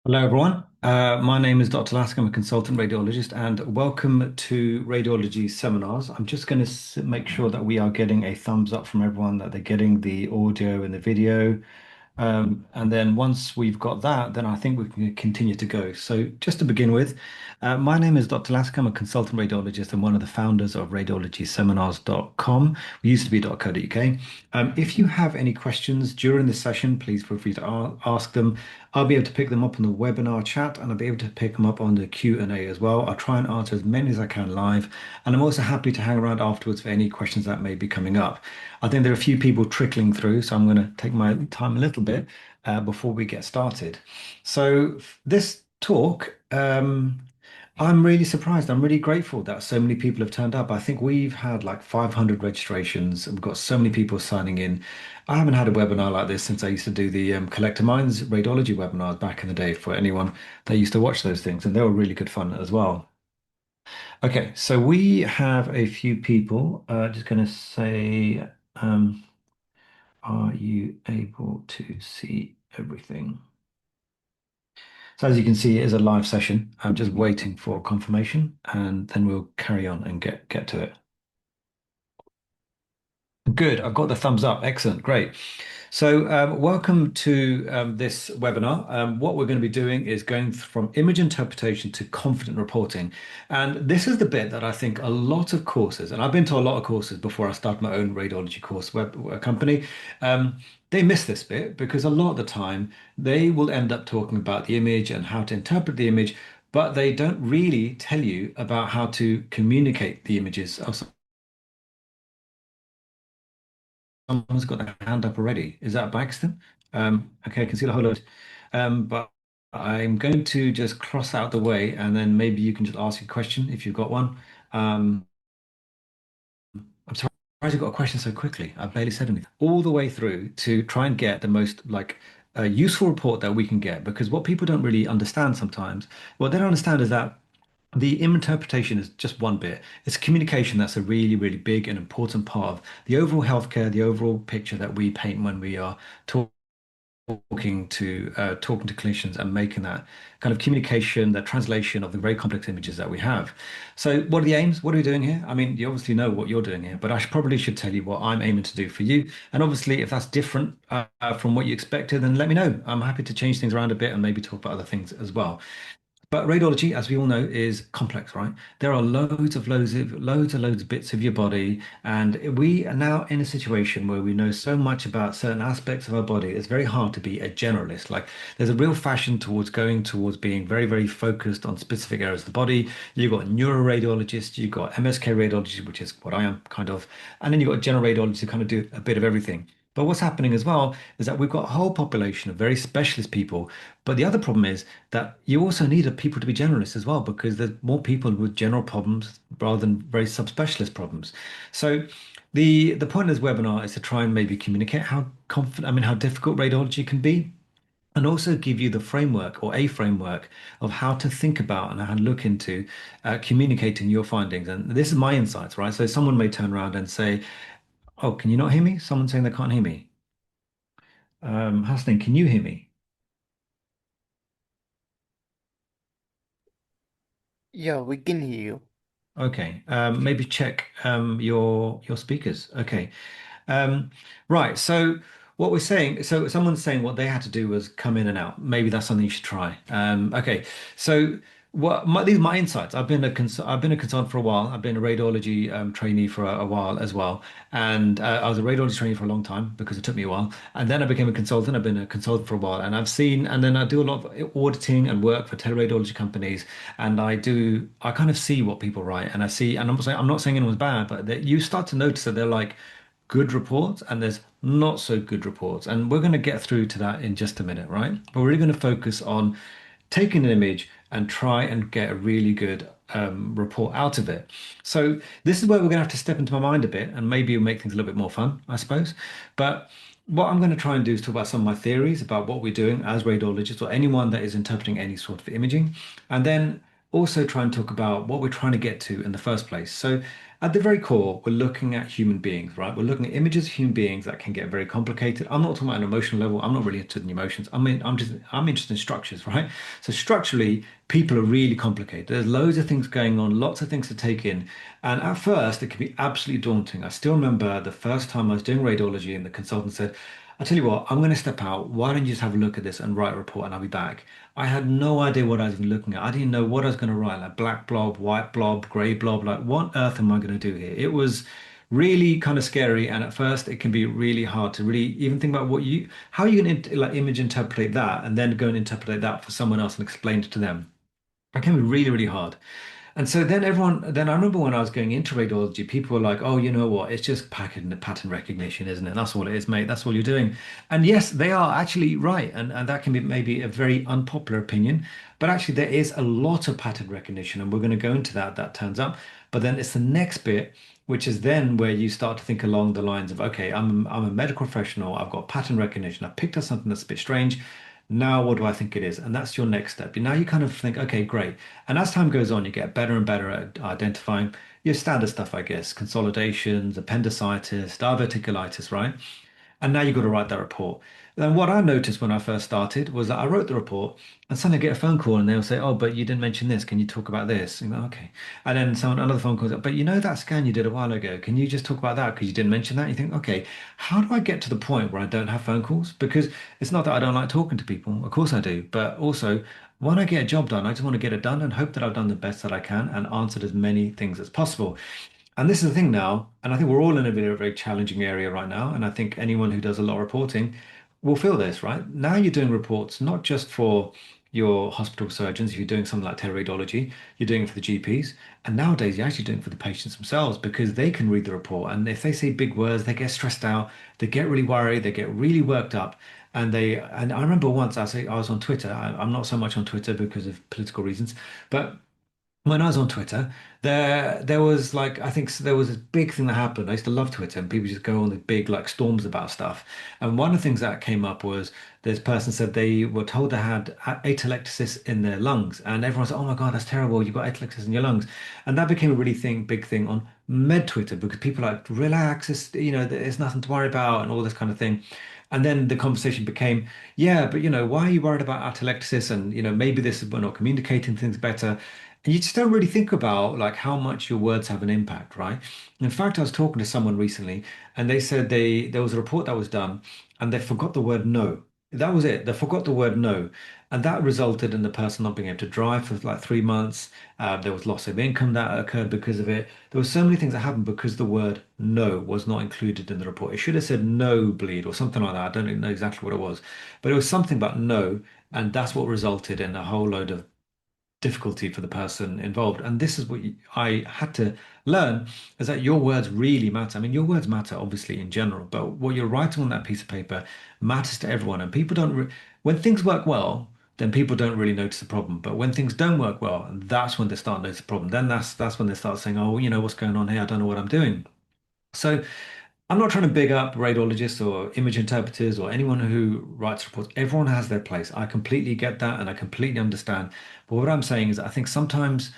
Hello, everyone. My name is Dr. Lask. I'm a consultant radiologist, and welcome to radiology seminars. I'm just going to make sure that we are getting a thumbs up from everyone, that they're getting the audio and the video. And then once we've got that, then I think we can continue to go. So just to begin with, my name is Dr. Lask. I'm a consultant radiologist and one of the founders of radiologyseminars.com. We used to be .co.uk. If you have any questions during the session, please feel free to ask them. I'll be able to pick them up on the webinar chat and I'll be able to pick them up on the Q&A as well. I'll try and answer as many as I can live. And I'm also happy to hang around afterwards for any questions that may be coming up. I think there are a few people trickling through, so I'm going to take my time a little bit before we get started. So this talk, I'm really surprised. I'm really grateful that so many people have turned up. I think we've had like 500 registrations. We've got so many people signing in. I haven't had a webinar like this since I used to do the Collector Minds radiology webinars back in the day for anyone that used to watch those things, and they were really good fun as well. Okay, so we have a few people. Just going to say, are you able to see everything? So as you can see, it is a live session. I'm just waiting for confirmation, and then we'll carry on and get to it. Good. I've got the thumbs up. Excellent. Great. So, welcome to this webinar. What we're going to be doing is going from image interpretation to confident reporting. And this is the bit that I think a lot of courses, and I've been to a lot of courses before I started my own radiology course company, they miss this bit because a lot of the time they will end up talking about the image and how to interpret the image, but they don't really tell you about how to communicate the images. Oh, someone's got their hand up already. Is that Baxton? Okay, I can see the whole lot. But I'm going to just cross out the way and then maybe you can just ask a question if you've got one. Um, I'm surprised you got a question so quickly. I barely said anything. All the way through to try and get the most useful report that we can get because what people don't really understand sometimes, what they don't understand is that the interpretation is just one bit. It's communication that's a really, really big and important part of the overall healthcare, the overall picture that we paint when we are talking to clinicians and making that kind of communication, that translation of the very complex images that we have. So, what are the aims? What are we doing here? I mean, you obviously know what you're doing here, but probably should tell you what I'm aiming to do for you. And obviously, if that's different from what you expected, then let me know. I'm happy to change things around a bit and maybe talk about other things as well. But radiology, as we all know, is complex, right? There are loads of bits of your body, and we are now in a situation where we know so much about certain aspects of our body. It's very hard to be a generalist. Like there's a real fashion towards going towards being very, very focused on specific areas of the body. You've got neuroradiologists, you've got MSK radiology, which is what I am kind of, and then you've got general radiology to kind of do a bit of everything. But what's happening as well is that we've got a whole population of very specialist people. But the other problem is that you also need people to be generalists as well, because there's more people with general problems rather than very subspecialist problems. So the point of this webinar is to try and maybe communicate how confident, I mean, how difficult radiology can be, and also give you the framework or a framework of how to think about and how to look into communicating your findings. And this is my insights, right? So someone may turn around and say, "Oh, can you not hear me?" Someone's saying they can't hear me. Hassan, can you hear me? Yeah, we can hear you. Okay, maybe check your speakers. Okay, um, right. So what we're saying, so someone's saying what they had to do was come in and out. Maybe that's something you should try. Okay, so these are my insights. I've been a consultant for a while. I've been a radiology trainee for a while as well, and I was a radiology trainee for a long time because it took me a while. And then I became a consultant. I've been a consultant for a while, and and then I do a lot of auditing and work for teleradiology companies, and I kind of see what people write, and I see, and I'm not saying anyone's bad, but that you start to notice that they're like good reports and there's not so good reports. And we're going to get through to that in just a minute, right? But we're really going to focus on taking an image and try and get a really good report out of it. So this is where we're going to have to step into my mind a bit and maybe make things a little bit more fun, I suppose. But what I'm going to try and do is talk about some of my theories about what we're doing as radiologists or anyone that is interpreting any sort of imaging, and then also try and talk about what we're trying to get to in the first place. So at the very core, we're looking at human beings, right? We're looking at images of human beings that can get very complicated. I'm not talking about an emotional level. I'm not really interested in emotions. I'm interested in structures, right? So structurally, people are really complicated. There's loads of things going on, lots of things to take in. And at first, it can be absolutely daunting. I still remember the first time I was doing radiology and the consultant said, I tell you what, I'm going to step out. Why don't you just have a look at this and write a report and I'll be back. I had no idea what I was even looking at. I didn't know what I was going to write, like black blob, white blob, grey blob. Like, what on earth am I going to do here? It was really kind of scary. And at first, it can be really hard to really even think about how you can like image interpolate that and then go and interpolate that for someone else and explain it to them. It can be really, really hard. And so then I remember when I was going into radiology, people were like, oh, you know what? It's just pattern recognition, isn't it? That's all it is, mate. That's all you're doing. And yes, they are actually right. And that can be maybe a very unpopular opinion, but actually there is a lot of pattern recognition. And we're going to go into that turns up. But then it's the next bit, which is then where you start to think along the lines of, okay, I'm a medical professional. I've got pattern recognition. I've picked up something that's a bit strange. Now, what do I think it is? And that's your next step. Now you kind of think, okay, great. And as time goes on, you get better and better at identifying your standard stuff, I guess, consolidations, appendicitis, diverticulitis, right? And now you've got to write that report. Then what I noticed when I first started was that I wrote the report and suddenly I get a phone call and they'll say, oh, but you didn't mention this. Can you talk about this? And you go, okay. And then another phone call, but you know that scan you did a while ago. Can you just talk about that? Because you didn't mention that. You think, okay, how do I get to the point where I don't have phone calls? Because it's not that I don't like talking to people. Of course I do. But also, when I get a job done, I just want to get it done and hope that I've done the best that I can and answered as many things as possible. And this is the thing now, and I think we're all in a very challenging area right now. And I think anyone who does a lot of reporting will feel this, right? Now you're doing reports not just for your hospital surgeons, if you're doing something like teleradiology, you're doing it for the GPs. And nowadays you're actually doing it for the patients themselves because they can read the report. And if they say big words, they get stressed out, they get really worried, they get really worked up. And I remember once I was on Twitter. I'm not so much on Twitter because of political reasons, but when I was on Twitter, there was like I think there was a big thing that happened. I used to love Twitter, and people just go on the big like storms about stuff. And one of the things that came up was this person said they were told they had atelectasis in their lungs, and everyone said, "Oh my God, that's terrible! You've got atelectasis in your lungs," and that became a really big thing on med Twitter because people are like relax, there's nothing to worry about, and all this kind of thing. And then the conversation became, yeah, but why are you worried about atelectasis? And maybe this is we're not communicating things better. And you just don't really think about like how much your words have an impact, right? In fact, I was talking to someone recently and they said there was a report that was done and they forgot the word no. That was it. They forgot the word no. And that resulted in the person not being able to drive for like 3 months. There was loss of income that occurred because of it. There were so many things that happened because the word no was not included in the report. It should have said no bleed or something like that. I don't know exactly what it was, but it was something about no. And that's what resulted in a whole load of difficulty for the person involved. And this is what I had to learn is that your words really matter. I mean, your words matter obviously in general, but what you're writing on that piece of paper matters to everyone. And people don't, when things work well, then people don't really notice the problem. But when things don't work well, that's when they start noticing the problem. Then that's when they start saying, oh, what's going on here? I don't know what I'm doing. So I'm not trying to big up radiologists or image interpreters or anyone who writes reports. Everyone has their place. I completely get that and I completely understand. But what I'm saying is, I think sometimes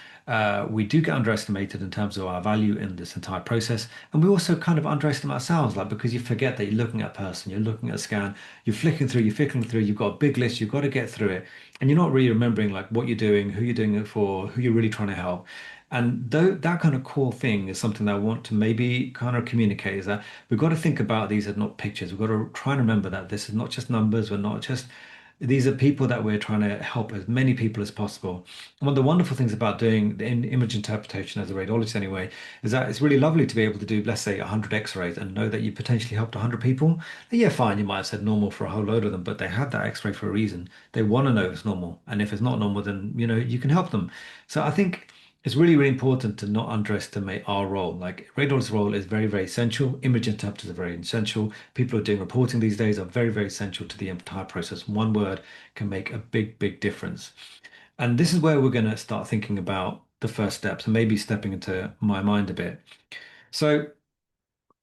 we do get underestimated in terms of our value in this entire process. And we also kind of underestimate ourselves, like because you forget that you're looking at a person, you're looking at a scan, you're flicking through, you've got a big list, you've got to get through it. And you're not really remembering like what you're doing, who you're doing it for, who you're really trying to help. And that kind of core thing is something that I want to maybe kind of communicate is that we've got to think about these as not pictures. We've got to try and remember that this is not just numbers. We're not just, these are people that we're trying to help as many people as possible. And one of the wonderful things about doing the image interpretation as a radiologist anyway, is that it's really lovely to be able to do, let's say, 100 X-rays and know that you potentially helped 100 people. Yeah, fine, you might have said normal for a whole load of them, but they had that X-ray for a reason. They want to know if it's normal. And if it's not normal, then, you can help them. So I think it's really important to not underestimate our role. Like radiologist's role is very essential. Image interpreters are very essential. People who are doing reporting these days are very essential to the entire process. One word can make a big difference. And this is where we're going to start thinking about the first steps and maybe stepping into my mind a bit. So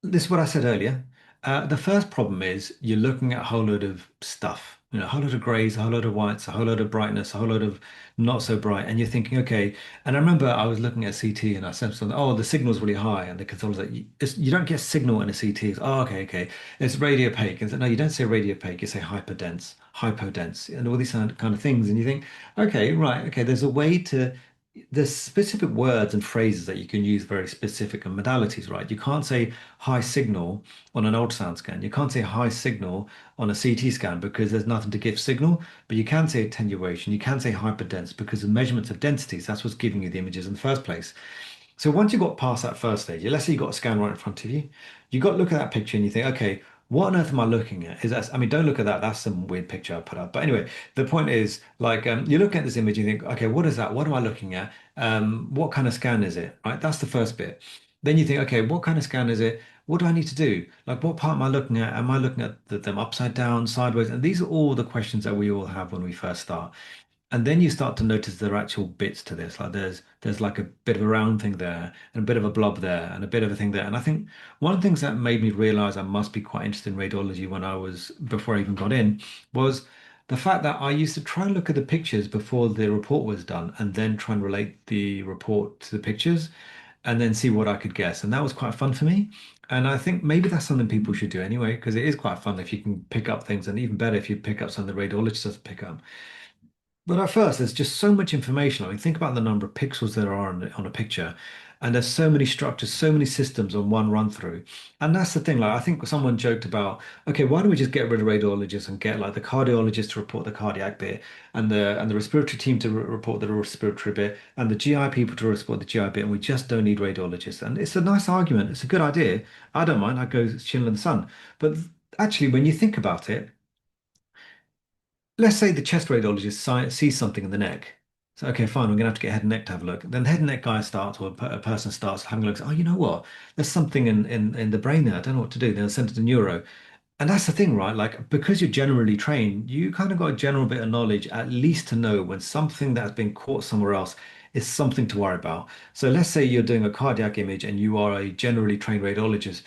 this is what I said earlier. The first problem is you're looking at a whole load of stuff, a whole load of grays, a whole load of whites, a whole load of brightness, a whole load of not so bright. And you're thinking, okay. And I remember I was looking at CT and I said something, oh, the signal's really high. And the consultant was like, you don't get signal in a CT. It's, oh, okay, okay. It's radiopaque. And so, no, you don't say radiopaque, you say hyperdense, hypodense, and all these kind of things. And you think, okay, right, okay, there's specific words and phrases that you can use very specific and modalities, right? You can't say high signal on an ultrasound scan. You can't say high signal on a CT scan because there's nothing to give signal, but you can say attenuation. You can say hyperdense because the measurements of densities, that's what's giving you the images in the first place. So once you got past that first stage, let's say you got a scan right in front of you, you got to look at that picture and you think, okay, what on earth am I looking at? Is that, I mean, don't look at that. That's some weird picture I put up. But anyway, the point is, like, you look at this image, and you think, okay, what is that? What am I looking at? What kind of scan is it? Right? That's the first bit. Then you think, okay, what kind of scan is it? What do I need to do? Like, what part am I looking at? Am I looking at them upside down, sideways? And these are all the questions that we all have when we first start. And then you start to notice there are actual bits to this. Like there's like a bit of a round thing there, and a bit of a blob there, and a bit of a thing there. And I think one of the things that made me realize I must be quite interested in radiology when I was before I even got in was the fact that I used to try and look at the pictures before the report was done, and then try and relate the report to the pictures, and then see what I could guess. And that was quite fun for me. And I think maybe that's something people should do anyway, because it is quite fun if you can pick up things, and even better if you pick up something the radiologist doesn't pick up. But at first, there's just so much information. I mean, think about the number of pixels there are on a picture, and there's so many structures, so many systems on one run through. And that's the thing. Like, I think someone joked about, okay, why don't we just get rid of radiologists and get like the cardiologist to report the cardiac bit, and the respiratory team to report the respiratory bit, and the GI people to report the GI bit, and we just don't need radiologists. And it's a nice argument. It's a good idea. I don't mind. I go chill in the sun. But actually, when you think about it, let's say the chest radiologist sees something in the neck. So, okay, fine, we're going to have to get head and neck to have a look. Then the head and neck guy starts, or a person starts having a look. Oh, you know what? There's something in the brain there. I don't know what to do. They'll send it to neuro. And that's the thing, right? Like, because you're generally trained, you kind of got a general bit of knowledge, at least to know when something that's been caught somewhere else is something to worry about. So let's say you're doing a cardiac image and you are a generally trained radiologist,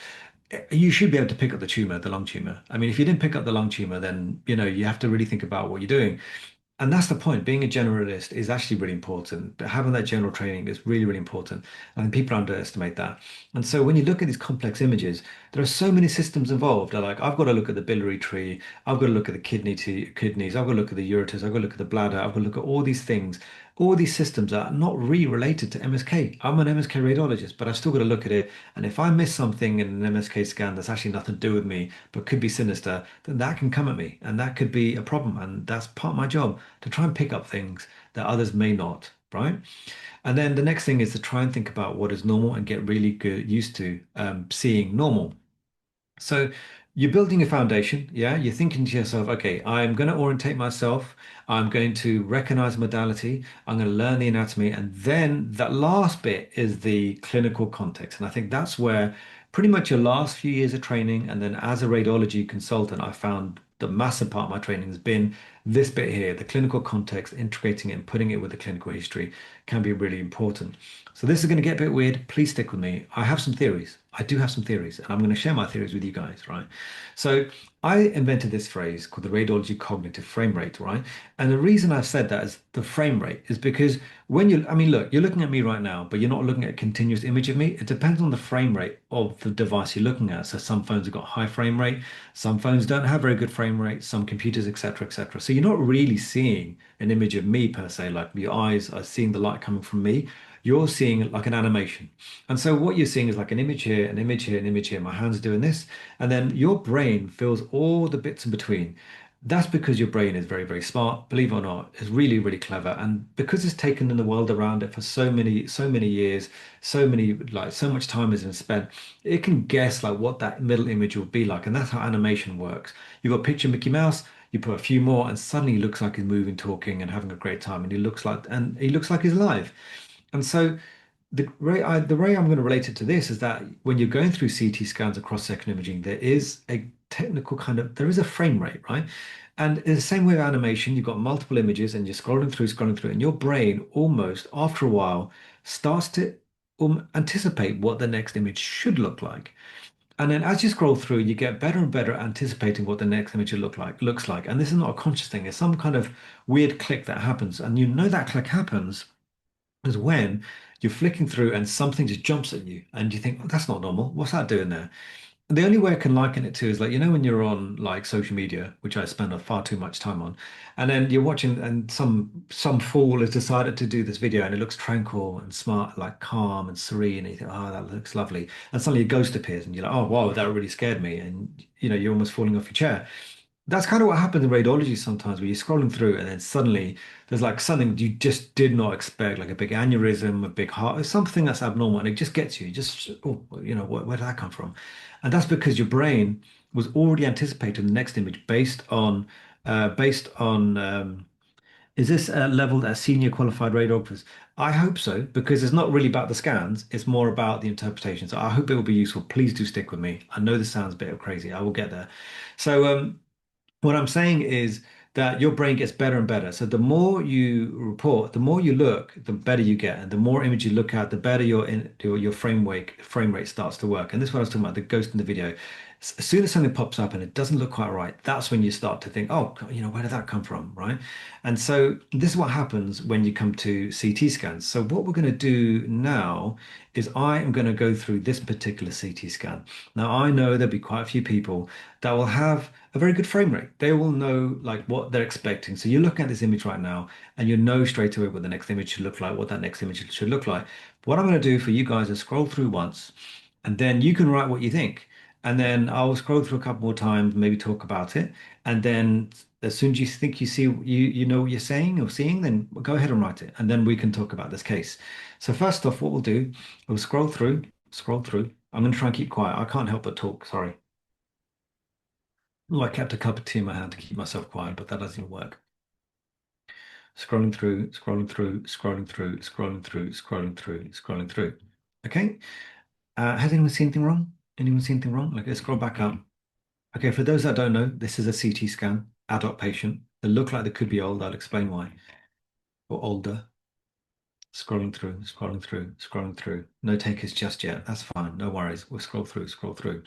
you should be able to pick up the tumor, the lung tumor. I mean, if you didn't pick up the lung tumor, then you have to really think about what you're doing. And that's the point. Being a generalist is actually really important. Having that general training is really, really important. And people underestimate that. And so when you look at these complex images, there are so many systems involved. Like I've got to look at the biliary tree, I've got to look at the kidneys, I've got to look at the ureters, I've got to look at the bladder, I've got to look at all these things. All these systems are not really related to MSK. I'm an MSK radiologist, but I've still got to look at it. And if I miss something in an MSK scan that's actually nothing to do with me, but could be sinister, then that can come at me. And that could be a problem. And that's part of my job to try and pick up things that others may not, right? And then the next thing is to try and think about what is normal and get really good used to seeing normal. So you're building a foundation, yeah? You're thinking to yourself, okay, I'm going to orientate myself. I'm going to recognize modality. I'm going to learn the anatomy. And then that last bit is the clinical context. And I think that's where pretty much your last few years of training, and then as a radiology consultant, I found the massive part of my training has been this bit here, the clinical context, integrating it and putting it with the clinical history can be really important. So this is going to get a bit weird. Please stick with me. I have some theories. I do have some theories, and I'm going to share my theories with you guys, right? So I invented this phrase called the radiology cognitive frame rate, right? And the reason I've said that is the frame rate is because I mean, look, you're looking at me right now, but you're not looking at a continuous image of me. It depends on the frame rate of the device you're looking at. So some phones have got high frame rate, some phones don't have very good frame rate, some computers, etc., etc. So you're not really seeing an image of me per se, like your eyes are seeing the light coming from me. You're seeing like an animation. And so what you're seeing is like an image here, an image here, an image here. My hand's doing this. And then your brain fills all the bits in between. That's because your brain is very, very smart, believe it or not. It's really, really clever. And because it's taken in the world around it for so many years, so much time has been spent, it can guess like what that middle image will be like. And that's how animation works. You've got picture Mickey Mouse, you put a few more, and suddenly he looks like he's moving, talking, and having a great time. And he looks like he's alive. And so the way I'm going to relate it to this is that when you're going through CT scans or cross-section imaging, there is a technical there is a frame rate, right? And in the same way with animation, you've got multiple images and you're scrolling through, and your brain almost after a while starts to anticipate what the next image should look like. And then as you scroll through, you get better and better at anticipating what the next image will looks like. And this is not a conscious thing. It's some kind of weird click that happens. And you know that click happens is when you're flicking through and something just jumps at you and you think, oh, that's not normal. What's that doing there? The only way I can liken it to is like, when you're on like social media, which I spend far too much time on, and then you're watching and some fool has decided to do this video and it looks tranquil and smart, like calm and serene, and you think, oh, that looks lovely. And suddenly a ghost appears and you're like, oh wow, that really scared me. And you're almost falling off your chair. That's kind of what happens in radiology sometimes, where you're scrolling through and then suddenly there's like something you just did not expect, like a big aneurysm, a big heart, something that's abnormal, and it just gets you. Just, oh, where did that come from? And that's because your brain was already anticipating the next image based on is this leveled as senior qualified radiographers? I hope so, because it's not really about the scans, it's more about the interpretation. So I hope it will be useful. Please do stick with me. I know this sounds a bit crazy. I will get there. So what I'm saying is that your brain gets better and better. So the more you report, the more you look, the better you get, and the more image you look at, the better your frame rate starts to work. And this is what I was talking about, the ghost in the video. As soon as something pops up and it doesn't look quite right, that's when you start to think, oh, where did that come from, right? And so this is what happens when you come to CT scans. So what we're going to do now is I am going to go through this particular CT scan. Now I know there'll be quite a few people that will have a very good frame rate. They will know like what they're expecting. So you're looking at this image right now and you know straight away what the next image should look like, what that next image should look like. What I'm going to do for you guys is scroll through once and then you can write what you think. And then I'll scroll through a couple more times, maybe talk about it. And then as soon as you think you know what you're saying or seeing, then go ahead and write it. And then we can talk about this case. So first off, what we'll do, we'll scroll through, scroll through. I'm going to try and keep quiet. I can't help but talk. Sorry. Oh, I kept a cup of tea in my hand to keep myself quiet, but that doesn't work. Scrolling through, scrolling through, scrolling through, scrolling through, scrolling through, scrolling through. Okay. Has anyone seen anything wrong? Anyone seen anything wrong? Like, let's scroll back up. Okay, for those that don't know, this is a CT scan, adult patient. They look like they could be old. I'll explain why. Or older. Scrolling through, scrolling through, scrolling through. No takers just yet. That's fine. No worries. We'll scroll through, scroll through.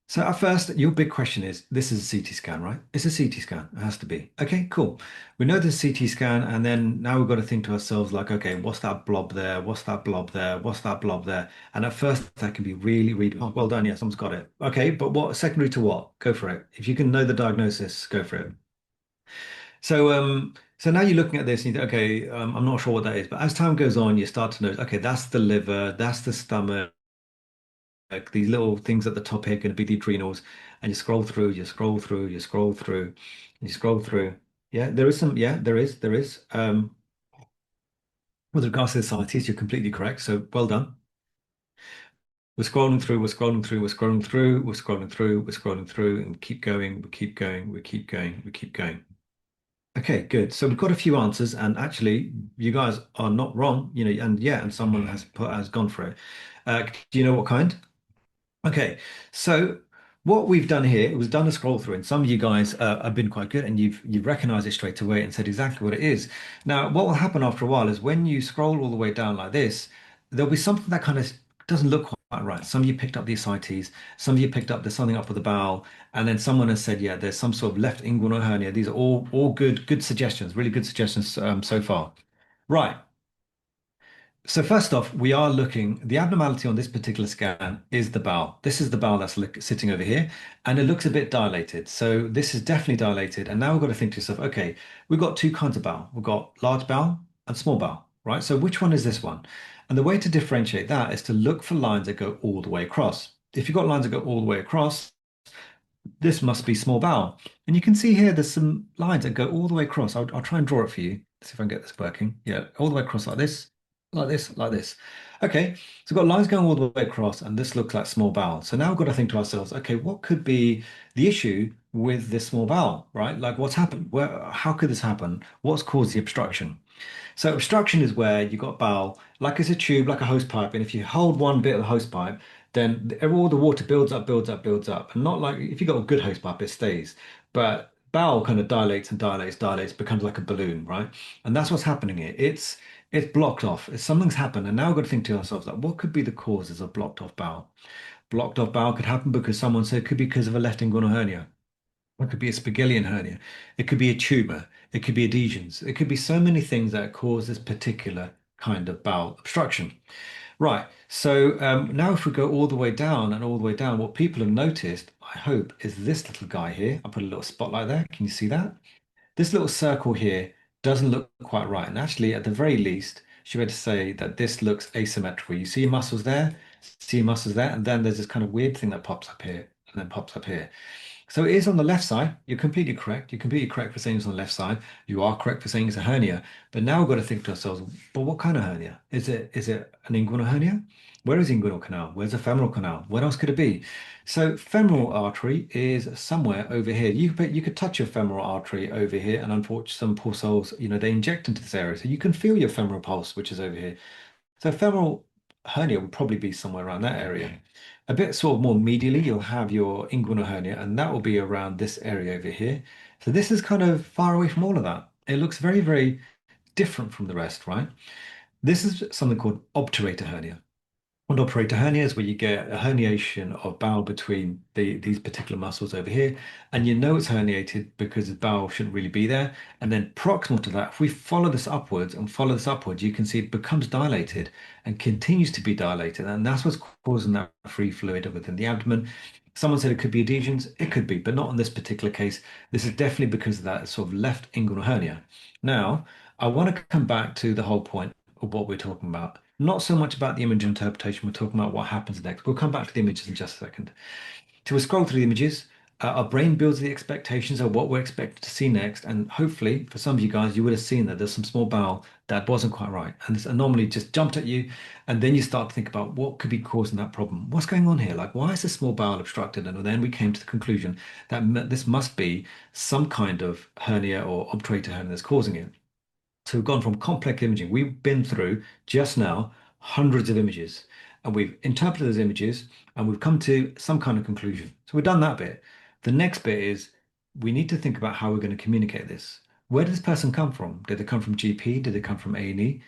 So at first, your big question is, this is a CT scan, right? It's a CT scan. It has to be. Okay, cool. We know there's a CT scan, and then now we've got to think to ourselves like, okay, what's that blob there? What's that blob there? What's that blob there? And at first, that can be really, really, oh, well done. Yeah, someone's got it. Okay, but what, secondary to what? Go for it. If you can know the diagnosis, go for it. So now you're looking at this and you think, okay, I'm not sure what that is. But as time goes on, you start to know, okay, that's the liver, that's the stomach, like these little things at the top here are going to be the adrenals, and you scroll through, you scroll through, you scroll through, you scroll through. Yeah, there is some. Yeah, there is. With regards to the societies, you're completely correct. So well done. We're scrolling through, we're scrolling through, we're scrolling through, we're scrolling through, we're scrolling through, and keep going, we keep going, we keep going, we keep going. Okay, good. So we've got a few answers, and actually, you guys are not wrong. And yeah, and someone has gone for it. Do you know what kind? Okay, so what we've done here, it was done a scroll through, and some of you guys have been quite good, and you've recognized it straight away and said exactly what it is. Now, what will happen after a while is when you scroll all the way down like this, there'll be something that kind of doesn't look quite right. Some of you picked up the ascites, some of you picked up there's something up with the bowel, and then someone has said, yeah, there's some sort of left inguinal hernia. These are all good suggestions, really good suggestions so far. Right. So first off, we are looking, the abnormality on this particular scan is the bowel. This is the bowel that's sitting over here, and it looks a bit dilated. So this is definitely dilated. And now we've got to think to yourself, okay, we've got two kinds of bowel. We've got large bowel and small bowel, right? So which one is this one? And the way to differentiate that is to look for lines that go all the way across. If you've got lines that go all the way across, this must be small bowel. And you can see here, there's some lines that go all the way across. I'll try and draw it for you. See if I can get this working. Yeah, all the way across like this, like this, like this. Okay, so we've got lines going all the way across, and this looks like small bowel. So now we've got to think to ourselves, okay, what could be the issue with this small bowel, right? Like what's happened? How could this happen? What's caused the obstruction? So obstruction is where you've got bowel, like it's a tube, like a hose pipe, and if you hold one bit of the hose pipe, then all the water builds up, builds up, builds up. And not like if you've got a good hose pipe, it stays. But bowel kind of dilates and dilates, dilates, becomes like a balloon, right? And that's what's happening here. It's blocked off. Something's happened, and now we've got to think to ourselves like, what could be the causes of blocked off bowel? Blocked off bowel could happen because someone said it could be because of a left inguinal hernia. It could be a Spigelian hernia. It could be a tumor. It could be adhesions. It could be so many things that cause this particular kind of bowel obstruction. Right. So now if we go all the way down and all the way down, what people have noticed, I hope, is this little guy here. I'll put a little spotlight there. Can you see that? This little circle here doesn't look quite right. And actually, at the very least, should be able to say that this looks asymmetrical. You see muscles there, see muscles there, and then there's this kind of weird thing that pops up here and then pops up here. So it is on the left side. You're completely correct. You're completely correct for saying it's on the left side. You are correct for saying it's a hernia. But now we've got to think to ourselves, but what kind of hernia? Is it an inguinal hernia? Where is the inguinal canal? Where's the femoral canal? What else could it be? So femoral artery is somewhere over here. You could touch your femoral artery over here, and unfortunately, some poor souls, they inject into this area. So you can feel your femoral pulse, which is over here. So femoral hernia would probably be somewhere around that area. A bit sort of more medially, you'll have your inguinal hernia, and that will be around this area over here. So this is kind of far away from all of that. It looks very, very different from the rest, right? This is something called obturator hernia. And operator hernia is where you get a herniation of bowel between these particular muscles over here, and you know it's herniated because the bowel shouldn't really be there. And then proximal to that, if we follow this upwards and follow this upwards, you can see it becomes dilated and continues to be dilated, and that's what's causing that free fluid within the abdomen. Someone said it could be adhesions. It could be, but not in this particular case. This is definitely because of that sort of left inguinal hernia. Now, I want to come back to the whole point of what we're talking about. Not so much about the image interpretation, we're talking about what happens next. We'll come back to the images in just a second. So we'll scroll through the images. Our brain builds the expectations of what we're expected to see next. And hopefully, for some of you guys, you would have seen that there's some small bowel that wasn't quite right. And this anomaly just jumped at you. And then you start to think about what could be causing that problem. What's going on here? Like, why is the small bowel obstructed? And then we came to the conclusion that this must be some kind of hernia or obturator hernia that's causing it. So we've gone from complex imaging. We've been through just now hundreds of images, and we've interpreted those images and we've come to some kind of conclusion. So we've done that bit. The next bit is we need to think about how we're going to communicate this. Where did this person come from? Did they come from GP? Did they come from A&E?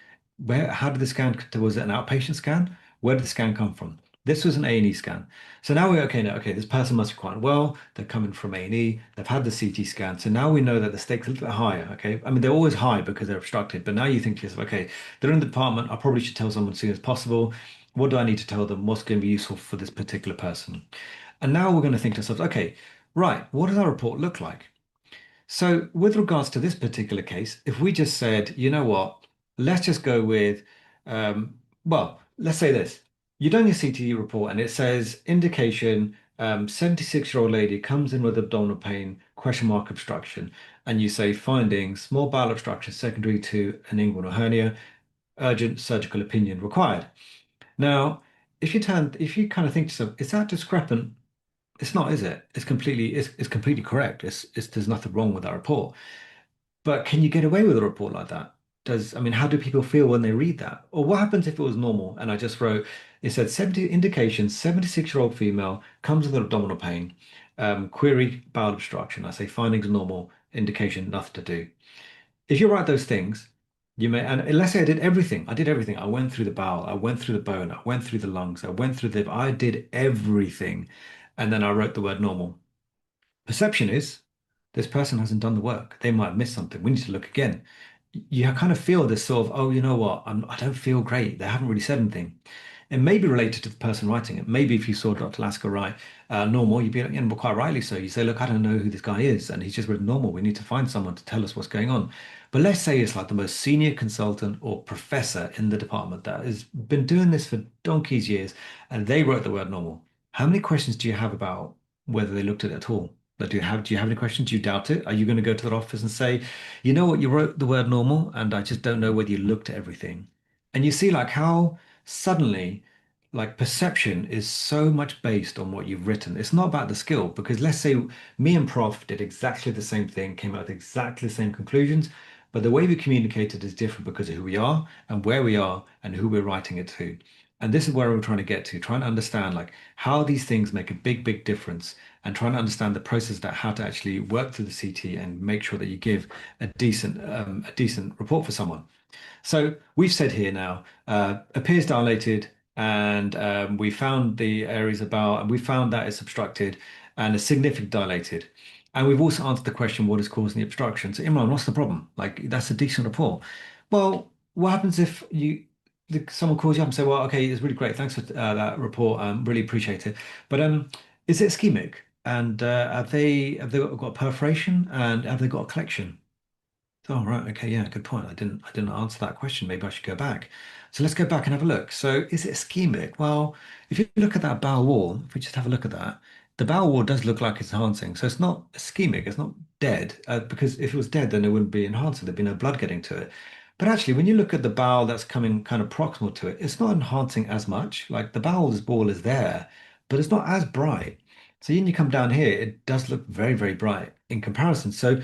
How did the scan, was it an outpatient scan? Where did the scan come from? This was an A&E scan. So now we're okay. Now, okay, this person must be quite well. They're coming from A&E. They've had the CT scan. So now we know that the stakes are a little bit higher. Okay, I mean they're always high because they're obstructed. But now you think to yourself, okay, they're in the department. I probably should tell someone as soon as possible. What do I need to tell them? What's going to be useful for this particular person? And now we're going to think to ourselves, okay, right, what does our report look like? So with regards to this particular case, if we just said, you know what, let's just go with, let's say this. You've done your CTE report and it says indication, 76-year-old lady comes in with abdominal pain, question mark obstruction, and you say findings, small bowel obstruction secondary to an inguinal hernia, urgent surgical opinion required. Now, if you kind of think to yourself, is that discrepant? It's not, is it? It's completely correct. There's nothing wrong with that report. But can you get away with a report like that? I mean, how do people feel when they read that? Or what happens if it was normal and I just wrote, it said 70 indications, 76-year-old female comes with abdominal pain, query bowel obstruction. I say findings normal, indication nothing to do. If you write those things, you may, and let's say I did everything. I did everything. I went through the bowel, I went through the bone, I went through the lungs, I did everything. And then I wrote the word normal. Perception is this person hasn't done the work. They might have missed something. We need to look again. You kind of feel this sort of, oh, you know what? I don't feel great. They haven't really said anything. It may be related to the person writing it. Maybe if you saw Dr. Lasker write normal, you'd be like, quite rightly so. You say, look, I don't know who this guy is. And he's just written normal. We need to find someone to tell us what's going on. But let's say it's like the most senior consultant or professor in the department that has been doing this for donkey's years, and they wrote the word normal. How many questions do you have about whether they looked at it at all? Do you have any questions? Do you doubt it? Are you going to go to that office and say, you know what, you wrote the word normal, and I just don't know whether you looked at everything. And you see like how suddenly like perception is so much based on what you've written. It's not about the skill, because let's say me and Prof did exactly the same thing, came out with exactly the same conclusions, but the way we communicated is different because of who we are and where we are and who we're writing it to. And this is where we're trying to get to, trying to understand like how these things make a big, big difference, and trying to understand the process that how to actually work through the CT and make sure that you give a decent report for someone. So we've said here now, appears dilated, and we found the areas about, and we found that it's obstructed and is significantly dilated. And we've also answered the question, what is causing the obstruction? So Imran, what's the problem? Like, that's a decent report. Well, what happens if someone calls you up and say, well, okay, it's really great. Thanks for that report. Really appreciate it. But is it ischemic? And have they got perforation and have they got a collection? Oh, right. Okay. Yeah. Good point. I didn't answer that question. Maybe I should go back. So let's go back and have a look. So is it ischemic? Well, if you look at that bowel wall, if we just have a look at that, the bowel wall does look like it's enhancing. So it's not ischemic. It's not dead. Because if it was dead, then it wouldn't be enhancing. There'd be no blood getting to it. But actually, when you look at the bowel that's coming kind of proximal to it, it's not enhancing as much. Like the bowel's wall is there, but it's not as bright. So when you come down here, it does look very, very bright in comparison. So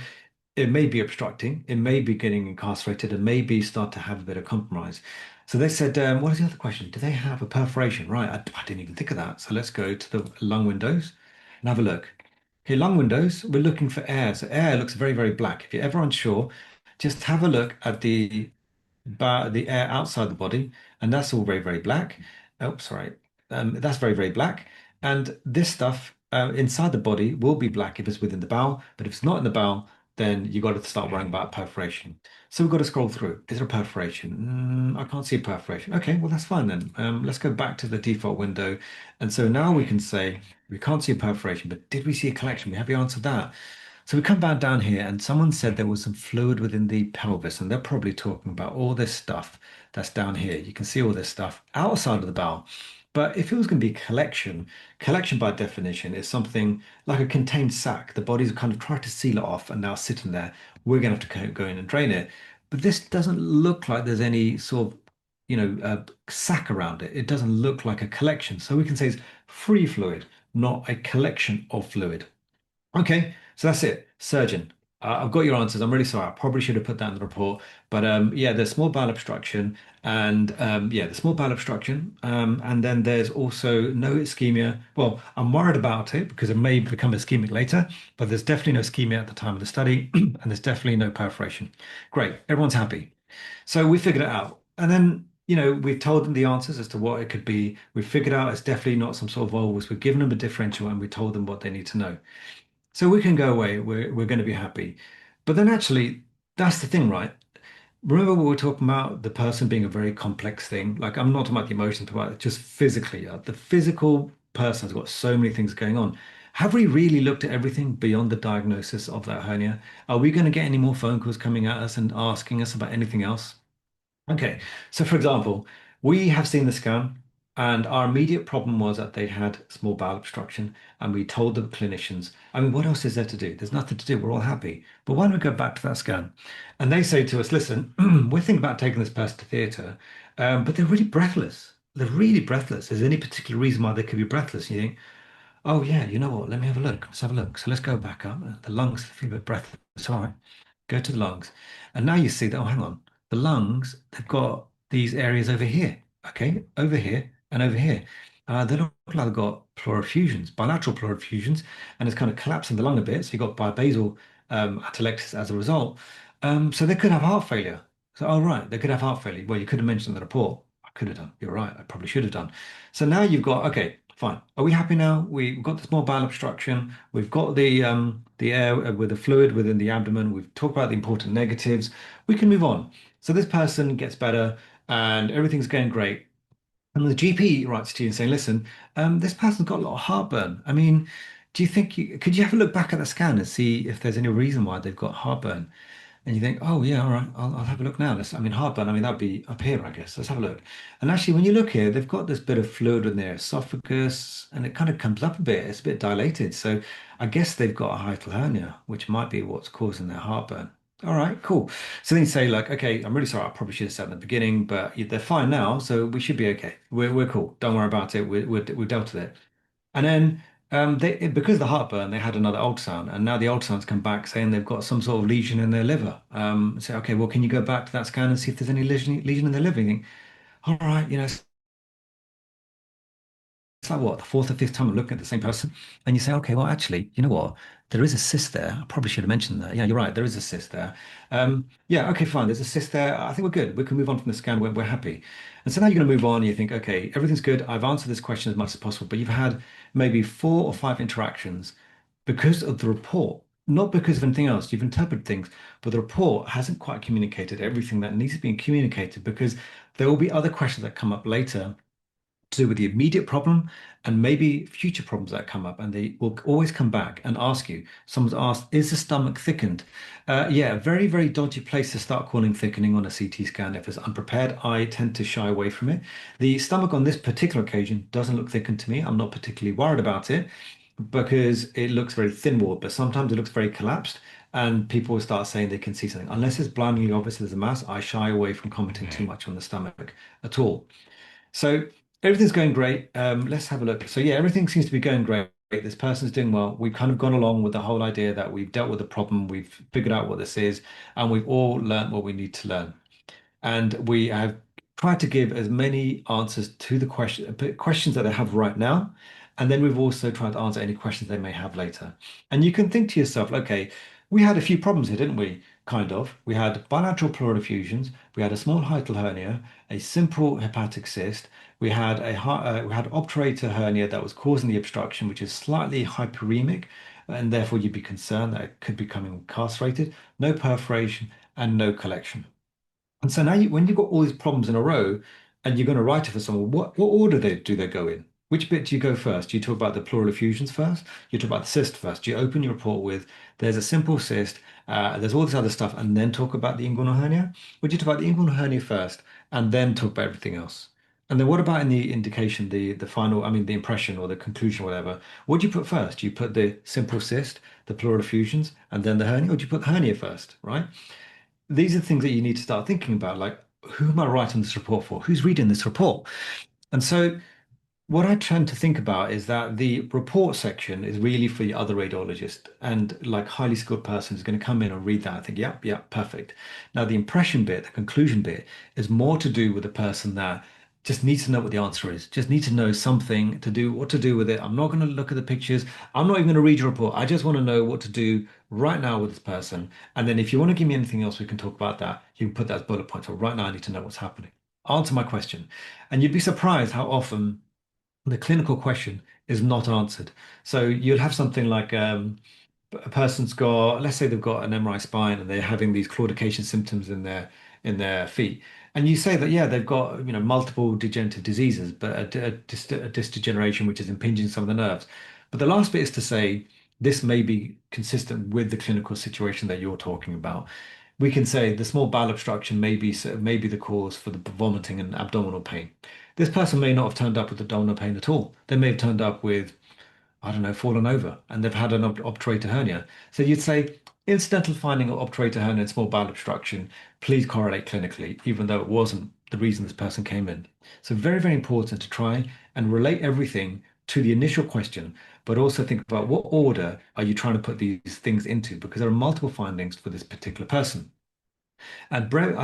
it may be obstructing, it may be getting incarcerated, it may be start to have a bit of compromise. So they said, what is the other question? Do they have a perforation? Right, I didn't even think of that. So let's go to the lung windows and have a look. Okay, lung windows, we're looking for air. So air looks very, very black. If you're ever unsure, just have a look at the air outside the body, and that's all very, very black. Oh, sorry. That's very, very black. And this stuff inside the body will be black if it's within the bowel, but if it's not in the bowel, then you got to start worrying about perforation. So we've got to scroll through. Is there a perforation? I can't see a perforation. Okay, well, that's fine then. Let's go back to the default window. And so now we can say we can't see a perforation, but did we see a collection? We have the answer to that. So we come back down here, and someone said there was some fluid within the pelvis, and they're probably talking about all this stuff that's down here. You can see all this stuff outside of the bowel. But if it was going to be collection, collection by definition is something like a contained sac. The body's kind of tried to seal it off and now sitting there. We're going to have to go in and drain it. But this doesn't look like there's any sort of, sac around it. It doesn't look like a collection. So we can say it's free fluid, not a collection of fluid. Okay, so that's it. Surgeon. I've got your answers. I'm really sorry. I probably should have put that in the report. But yeah, there's small bowel obstruction and yeah, the small bowel obstruction. And then there's also no ischemia. Well, I'm worried about it because it may become ischemic later, but there's definitely no ischemia at the time of the study, and there's definitely no perforation. Great. Everyone's happy. So we figured it out. And then, we've told them the answers as to what it could be. We figured out it's definitely not some sort of volvulus. We've given them a differential and we told them what they need to know. So we can go away. We're going to be happy. But then actually, that's the thing, right? Remember we were talking about the person being a very complex thing. Like I'm not talking about the emotions, about just physically. The physical person has got so many things going on. Have we really looked at everything beyond the diagnosis of that hernia? Are we going to get any more phone calls coming at us and asking us about anything else? Okay, so for example, we have seen the scan, and our immediate problem was that they had small bowel obstruction, and we told the clinicians, I mean, what else is there to do? There's nothing to do. We're all happy. But why don't we go back to that scan? And they say to us, listen, we're thinking about taking this person to theatre, but they're really breathless. They're really breathless. Is there any particular reason why they could be breathless? You think, oh yeah, you know what? Let me have a look. Let's have a look. So let's go back up. The lungs feel a bit breathless. All right. Go to the lungs. And now you see that, oh, hang on. The lungs, they've got these areas over here. Okay. Over here and over here. They look like they've got pleural effusions, bilateral pleural effusions, and it's kind of collapsing the lung a bit. So you've got bibasal atelectasis as a result. So they could have heart failure. So, oh, right. They could have heart failure. Well, you could have mentioned in the report. I could have done. You're right. I probably should have done. So now you've got, okay, fine. Are we happy now? We've got the small bowel obstruction. We've got the air with the fluid within the abdomen. We've talked about the important negatives. We can move on. So this person gets better and everything's going great. And the GP writes to you and saying, listen, this person's got a lot of heartburn. I mean, do you think could you have a look back at the scan and see if there's any reason why they've got heartburn? And you think, oh yeah, all right, I'll have a look now. I mean, heartburn, I mean, that'd be up here, I guess. Let's have a look. And actually, when you look here, they've got this bit of fluid in their esophagus, and it kind of comes up a bit. It's a bit dilated. So I guess they've got a hiatal hernia, which might be what's causing their heartburn. All right, cool. So then you say, like, okay, I'm really sorry. I probably should have said in the beginning, but they're fine now, so we should be okay. We're cool. Don't worry about it. We've dealt with it. And then because of the heartburn, they had another ultrasound, and now the ultrasound's come back saying they've got some sort of lesion in their liver. Say, okay, well, can you go back to that scan and see if there's any lesion in their liver? You think, all right, like what, the fourth or fifth time I'm looking at the same person, and you say, okay, well, actually, you know what? There is a cyst there. I probably should have mentioned that. Yeah, you're right. There is a cyst there. Yeah, okay, fine. There's a cyst there. I think we're good. We can move on from the scan. We're happy. And so now you're going to move on. And you think, okay, everything's good. I've answered this question as much as possible, but you've had maybe 4 or 5 interactions because of the report, not because of anything else. You've interpreted things, but the report hasn't quite communicated everything that needs to be communicated because there will be other questions that come up later to do with the immediate problem and maybe future problems that come up. And they will always come back and ask you. Someone's asked, is the stomach thickened? Yeah, very, very dodgy place to start calling thickening on a CT scan. If it's unprepared, I tend to shy away from it. The stomach on this particular occasion doesn't look thickened to me. I'm not particularly worried about it because it looks very thin walled, but sometimes it looks very collapsed. And people will start saying they can see something. Unless it's blindingly obvious there's a mass, I shy away from commenting too much on the stomach at all. So everything's going great. Let's have a look. So yeah, everything seems to be going great. This person's doing well. We've kind of gone along with the whole idea that we've dealt with the problem, we've figured out what this is, and we've all learned what we need to learn. And we have tried to give as many answers to the questions that they have right now. And then we've also tried to answer any questions they may have later. And you can think to yourself, okay, we had a few problems here, didn't we? Kind of. We had bilateral pleural effusions. We had a small hiatal hernia, a simple hepatic cyst. We had obturator hernia that was causing the obstruction, which is slightly hyperemic, and therefore you'd be concerned that it could become incarcerated. No perforation and no collection. And so now when you've got all these problems in a row and you're going to write it for someone, what order do they go in? Which bit do you go first? Do you talk about the pleural effusions first? You talk about the cyst first? Do you open your report with there's a simple cyst, there's all this other stuff, and then talk about the inguinal hernia? Or do you talk about the inguinal hernia first and then talk about everything else? And then what about in the indication, the final, I mean, the impression or the conclusion or whatever? What do you put first? Do you put the simple cyst, the pleural effusions, and then the hernia, or do you put the hernia first, right? These are things that you need to start thinking about, like who am I writing this report for? Who's reading this report? And so what I tend to think about is that the report section is really for the other radiologist and like highly skilled person is going to come in and read that and think, yep, yep, perfect. Now the impression bit, the conclusion bit is more to do with the person that just needs to know what the answer is, just need to know something to do, what to do with it. I'm not going to look at the pictures. I'm not even going to read your report. I just want to know what to do right now with this person. And then if you want to give me anything else, we can talk about that. You can put that as bullet points. Or right now, I need to know what's happening. Answer my question. And you'd be surprised how often the clinical question is not answered. So you'll have something like a person's got, let's say they've got an MRI spine and they're having these claudication symptoms in their feet. And you say that, yeah, they've got, multiple degenerative diseases, but a disc degeneration which is impinging some of the nerves. But the last bit is to say this may be consistent with the clinical situation that you're talking about. We can say the small bowel obstruction may be the cause for the vomiting and abdominal pain. This person may not have turned up with abdominal pain at all. They may have turned up with, I don't know, fallen over and they've had an obturator hernia. So you'd say incidental finding of obturator hernia and small bowel obstruction, please correlate clinically, even though it wasn't the reason this person came in. So very, very important to try and relate everything to the initial question, but also think about what order are you trying to put these things into, because there are multiple findings for this particular person. And Brett,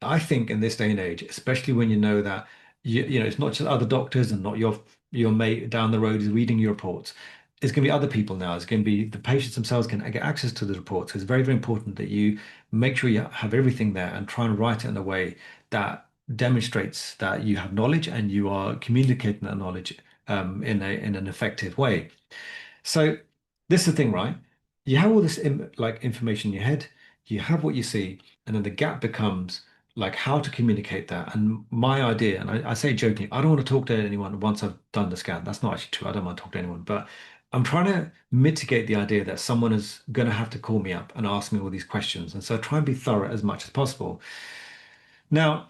I think in this day and age, especially when you know that it's not just other doctors and not your mate down the road is reading your reports. It's going to be other people now. It's going to be the patients themselves can get access to the reports. It's very, very important that you make sure you have everything there and try and write it in a way that demonstrates that you have knowledge and you are communicating that knowledge in an effective way. So this is the thing, right? You have all this information in your head, you have what you see, and then the gap becomes like how to communicate that. And my idea, and I say jokingly, I don't want to talk to anyone once I've done the scan. That's not actually true. I don't want to talk to anyone, but I'm trying to mitigate the idea that someone is going to have to call me up and ask me all these questions. And so try and be thorough as much as possible. Now,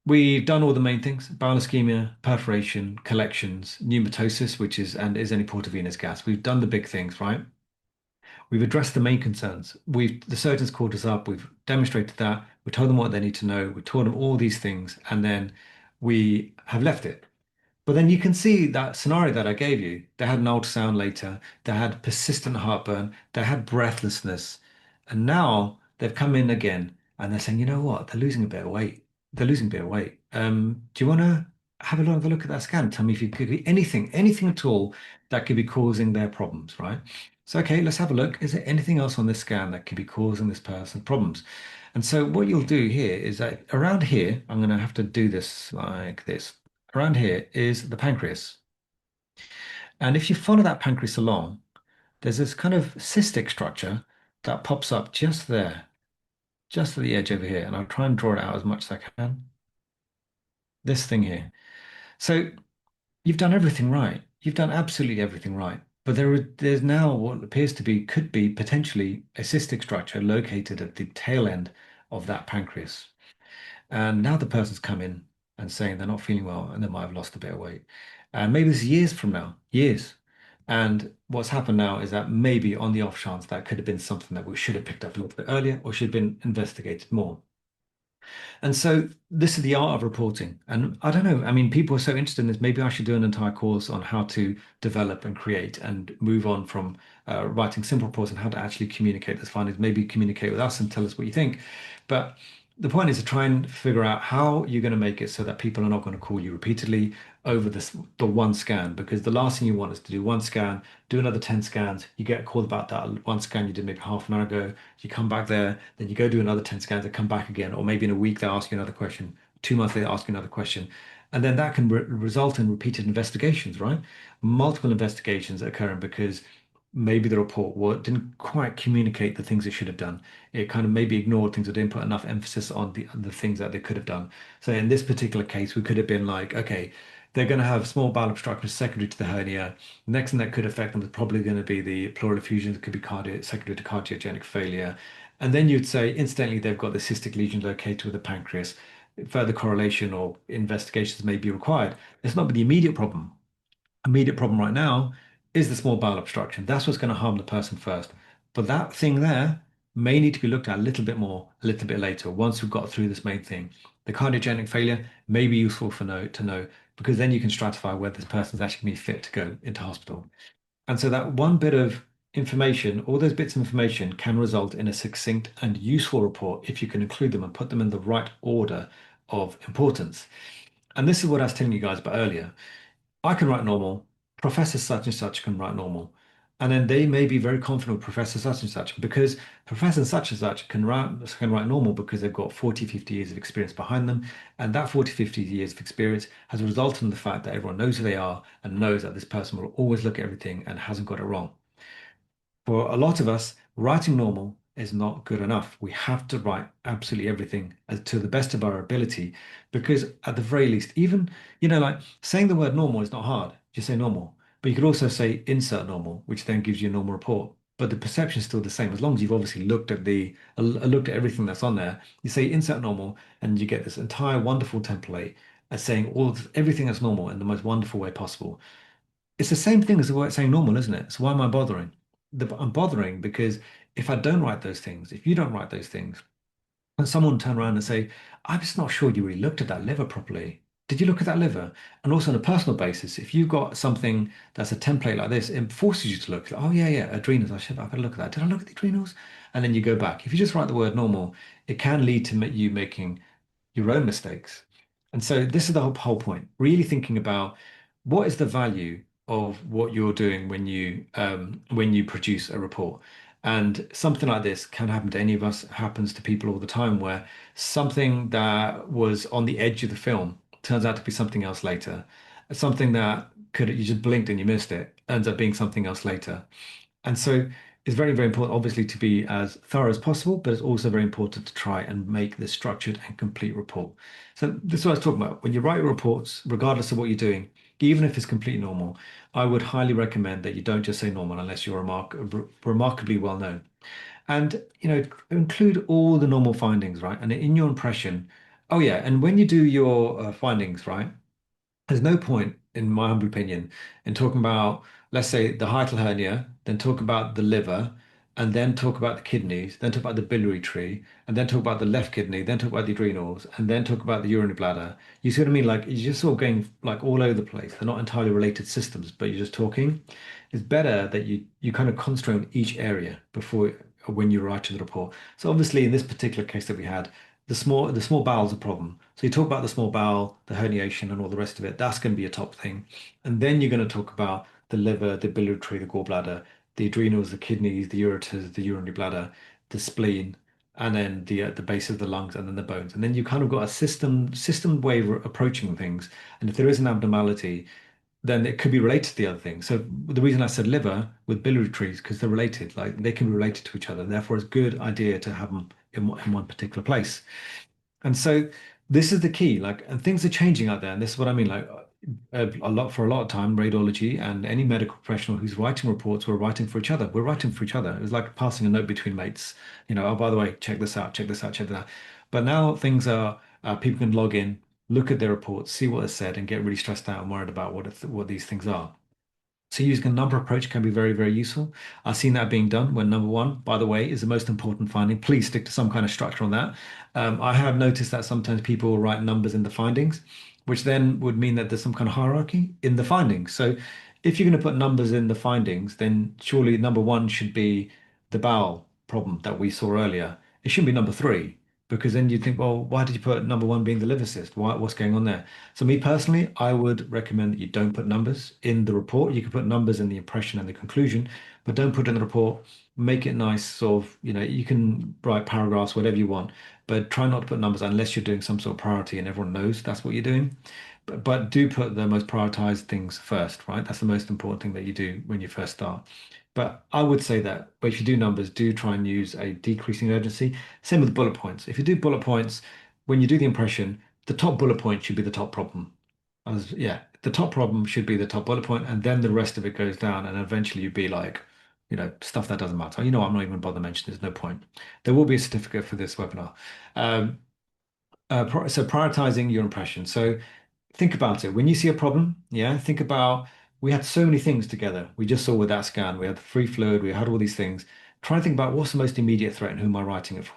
we've done all the main things: bowel ischemia, perforation, collections, pneumatosis, which is any portavenous gas. We've done the big things, right? We've addressed the main concerns. The surgeons called us up. We've demonstrated that. We told them what they need to know. We told them all these things, and then we have left it. But then you can see that scenario that I gave you. They had an ultrasound later. They had persistent heartburn. They had breathlessness, and now they've come in again, and they're saying, you know what? They're losing a bit of weight. They're losing a bit of weight. Do you want to? have a look at that scan. Tell me if you could be anything at all that could be causing their problems, right? So, okay, let's have a look. Is there anything else on this scan that could be causing this person problems? And so what you'll do here is that around here, I'm going to have to do this like this. Around here is the pancreas. And if you follow that pancreas along, there's this kind of cystic structure that pops up just there, just at the edge over here. And I'll try and draw it out as much as I can. This thing here. So you've done everything right. You've done absolutely everything right. But there's now what appears to be, could be potentially a cystic structure located at the tail end of that pancreas. And now the person's come in and saying they're not feeling well and they might have lost a bit of weight. And maybe this is years from now, years. And what's happened now is that maybe on the off chance that could have been something that we should have picked up a little bit earlier or should have been investigated more. And so this is the art of reporting. And I don't know, I mean, people are so interested in this. Maybe I should do an entire course on how to develop and create and move on from writing simple reports and how to actually communicate those findings. Maybe communicate with us and tell us what you think. But the point is to try and figure out how you're going to make it so that people are not going to call you repeatedly over the one scan, because the last thing you want is to do one scan, do another 10 scans, you get a call about that one scan you did maybe half an hour ago, you come back there, then you go do another 10 scans and come back again, or maybe in a week they ask you another question, 2 months they ask you another question. And then that can result in repeated investigations, right? Multiple investigations occurring because maybe the report didn't quite communicate the things it should have done. It kind of maybe ignored things or didn't put enough emphasis on the things that they could have done. So in this particular case, we could have been like, okay, they're going to have small bowel obstruction secondary to the hernia. The next thing that could affect them is probably going to be the pleural effusion. It could be secondary to cardiogenic failure. And then you'd say, incidentally, they've got the cystic lesion located with the pancreas. Further correlation or investigations may be required. It's not the immediate problem right now is the small bowel obstruction. That's what's going to harm the person first. But that thing there may need to be looked at a little bit more, a little bit later, once we've got through this main thing. The cardiogenic failure may be useful to know, because then you can stratify whether this person's actually going to be fit to go into hospital. And so that one bit of information, all those bits of information can result in a succinct and useful report if you can include them and put them in the right order of importance. And this is what I was telling you guys about earlier. I can write normal, Professor such and such can write normal. And then they may be very confident with Professor such and such because Professor such and such can write normal because they've got 40, 50 years of experience behind them. And that 40, 50 years of experience has resulted in the fact that everyone knows who they are and knows that this person will always look at everything and hasn't got it wrong. For a lot of us, writing normal is not good enough. We have to write absolutely everything as to the best of our ability, because at the very least, even, like saying the word normal is not hard. Just say normal. But you could also say insert normal, which then gives you a normal report. But the perception is still the same. As long as you've obviously looked at everything that's on there, you say insert normal, and you get this entire wonderful template as saying everything that's normal in the most wonderful way possible. It's the same thing as the word saying normal, isn't it? So why am I bothering? I'm bothering because if I don't write those things, if you don't write those things, and someone turn around and say, I'm just not sure you really looked at that liver properly. Did you look at that liver? And also on a personal basis, if you've got something that's a template like this, it forces you to look. Oh yeah, adrenals. I better look at that. Did I look at the adrenals? And then you go back. If you just write the word normal, it can lead to you making your own mistakes. And so this is the whole point, really thinking about what is the value of what you're doing when you produce a report. And something like this can happen to any of us, happens to people all the time, where something that was on the edge of the film turns out to be something else later. Something that you just blinked and you missed it, ends up being something else later. And so it's very, very important, obviously, to be as thorough as possible, but it's also very important to try and make this structured and complete report. So this is what I was talking about. When you write your reports, regardless of what you're doing, even if it's completely normal, I would highly recommend that you don't just say normal unless you're remarkably well known. And, include all the normal findings, right? And in your impression, oh yeah, and when you do your findings, right? There's no point, in my humble opinion, in talking about, let's say, the hiatal hernia, then talk about the liver, and then talk about the kidneys, then talk about the biliary tree, and then talk about the left kidney, then talk about the adrenals, and then talk about the urinary bladder. You see what I mean? Like you're just sort of going like all over the place. They're not entirely related systems, but you're just talking. It's better that you kind of concentrate on each area before when you write to the report. So obviously, in this particular case that we had, the small bowel's a problem. So you talk about the small bowel, the herniation, and all the rest of it. That's going to be a top thing. And then you're going to talk about the liver, the biliary tree, the gallbladder, the adrenals, the kidneys, the ureters, the urinary bladder, the spleen, and then the base of the lungs, and then the bones. And then you kind of got a system way of approaching things. And if there is an abnormality, then it could be related to the other thing. So the reason I said liver with biliary trees, because they're related, like they can be related to each other. Therefore, it's a good idea to have them in one particular place. And so this is the key, like, and things are changing out there. And this is what I mean, like for a lot of time, radiology and any medical professional who's writing reports, we're writing for each other. We're writing for each other. It was like passing a note between mates, oh, by the way, check this out, check this out, check that out. But now things are, people can log in, look at their reports, see what is said, and get really stressed out and worried about what these things are. So using a number approach can be very, very useful. I've seen that being done when number one, by the way, is the most important finding. Please stick to some kind of structure on that. I have noticed that sometimes people will write numbers in the findings, which then would mean that there's some kind of hierarchy in the findings. So if you're going to put numbers in the findings, then surely number one should be the bowel problem that we saw earlier. It shouldn't be number three, because then you'd think, well, why did you put number one being the liver cyst? What's going on there? So me personally, I would recommend that you don't put numbers in the report. You can put numbers in the impression and the conclusion, but don't put it in the report. Make it nice, sort of, you can write paragraphs, whatever you want, but try not to put numbers unless you're doing some sort of priority and everyone knows that's what you're doing. But do put the most prioritized things first, right? That's the most important thing that you do when you first start. But I would say that, but if you do numbers, do try and use a decreasing urgency. Same with bullet points. If you do bullet points, when you do the impression, the top bullet point should be the top problem. Yeah, the top problem should be the top bullet point, and then the rest of it goes down, and eventually you'd be like, stuff that doesn't matter. I'm not even bother mentioning. There's no point. There will be a certificate for this webinar. Um, so prioritizing your impression. So think about it. When you see a problem, yeah, think about we had so many things together. We just saw with that scan, we had the free fluid, we had all these things. Try and think about what's the most immediate threat and who am I writing it for?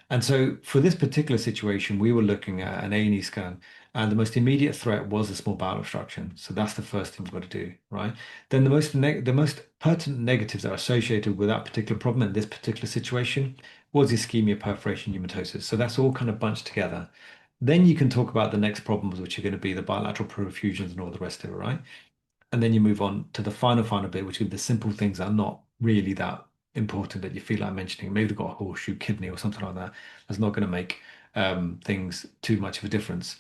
And so for this particular situation, we were looking at an A&E scan, and the most immediate threat was a small bowel obstruction. So that's the first thing we've got to do, right? Then the most pertinent negatives that are associated with that particular problem in this particular situation was ischemia, perforation, pneumatosis. So that's all kind of bunched together. Then you can talk about the next problems, which are going to be the bilateral perfusions and all the rest of it, right? And then you move on to the final bit, which are the simple things that are not really that important that you feel like mentioning. Maybe they've got a horseshoe kidney or something like that. That's not going to make things too much of a difference.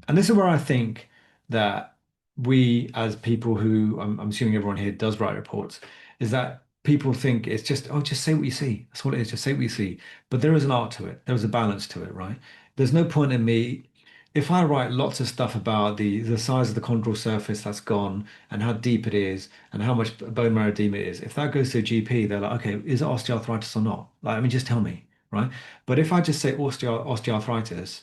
And this is where I think that we, as people who, I'm assuming everyone here does write reports, is that people think it's just, oh, just say what you see. That's what it is. Just say what you see. But there is an art to it. There is a balance to it, right? There's no point in me if I write lots of stuff about the size of the chondral surface that's gone and how deep it is and how much bone marrow edema it is, if that goes to a GP, they're like, okay, is it osteoarthritis or not? Like, I mean, just tell me, right? But if I just say osteoarthritis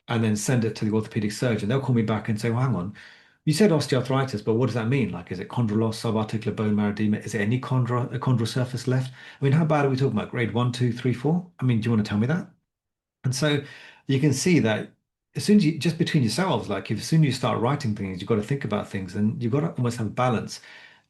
and then send it to the orthopedic surgeon, they'll call me back and say, well, hang on, you said osteoarthritis, but what does that mean? Like, is it chondral loss, subarticular bone marrow edema? Is there any chondral surface left? I mean, how bad are we talking about? Grade one, two, three, four? I mean, do you want to tell me that? And so you can see that as soon as you just between yourselves, like if as soon as you start writing things, you've got to think about things and you've got to almost have a balance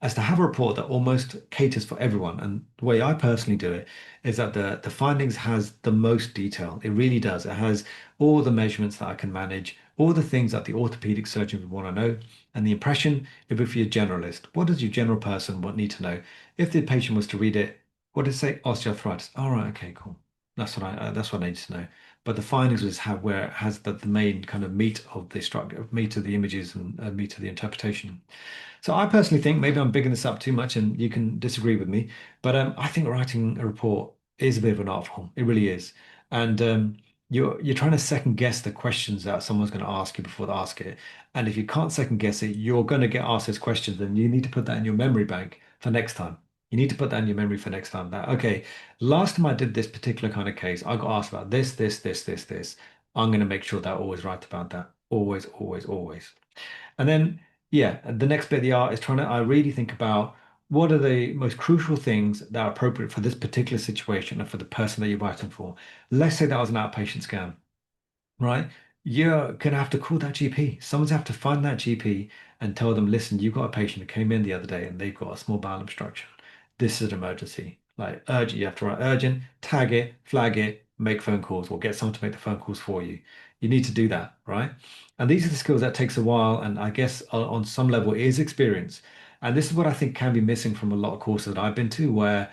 as to have a report that almost caters for everyone. And the way I personally do it is that the findings has the most detail. It really does. It has all the measurements that I can manage, all the things that the orthopedic surgeon would want to know, and the impression, if you're a generalist, what does your general person need to know? If the patient was to read it, what does it say? Osteoarthritis. All right, okay, cool. That's what I need to know. But the findings is how where it has the main kind of meat of the structure, meat of the images and meat of the interpretation. So I personally think maybe I'm bigging this up too much, and you can disagree with me, but I think writing a report is a bit of an art form. It really is, and you're trying to second guess the questions that someone's going to ask you before they ask it. And if you can't second guess it, you're going to get asked those questions, and you need to put that in your memory bank for next time. You need to put that in your memory for next time. That okay, last time I did this particular kind of case, I got asked about this. I'm going to make sure that I always write about that. Always, always, always. And then, yeah, the next bit of the art is I really think about what are the most crucial things that are appropriate for this particular situation and for the person that you're writing for. Let's say that was an outpatient scan, right? You're going to have to call that GP. Someone's have to find that GP and tell them, listen, you've got a patient that came in the other day and they've got a small bowel obstruction. This is an emergency. Like urgent, you have to write urgent, tag it, flag it, make phone calls or get someone to make the phone calls for you. You need to do that, right? And these are the skills that takes a while. And I guess on some level it is experience. And this is what I think can be missing from a lot of courses that I've been to, where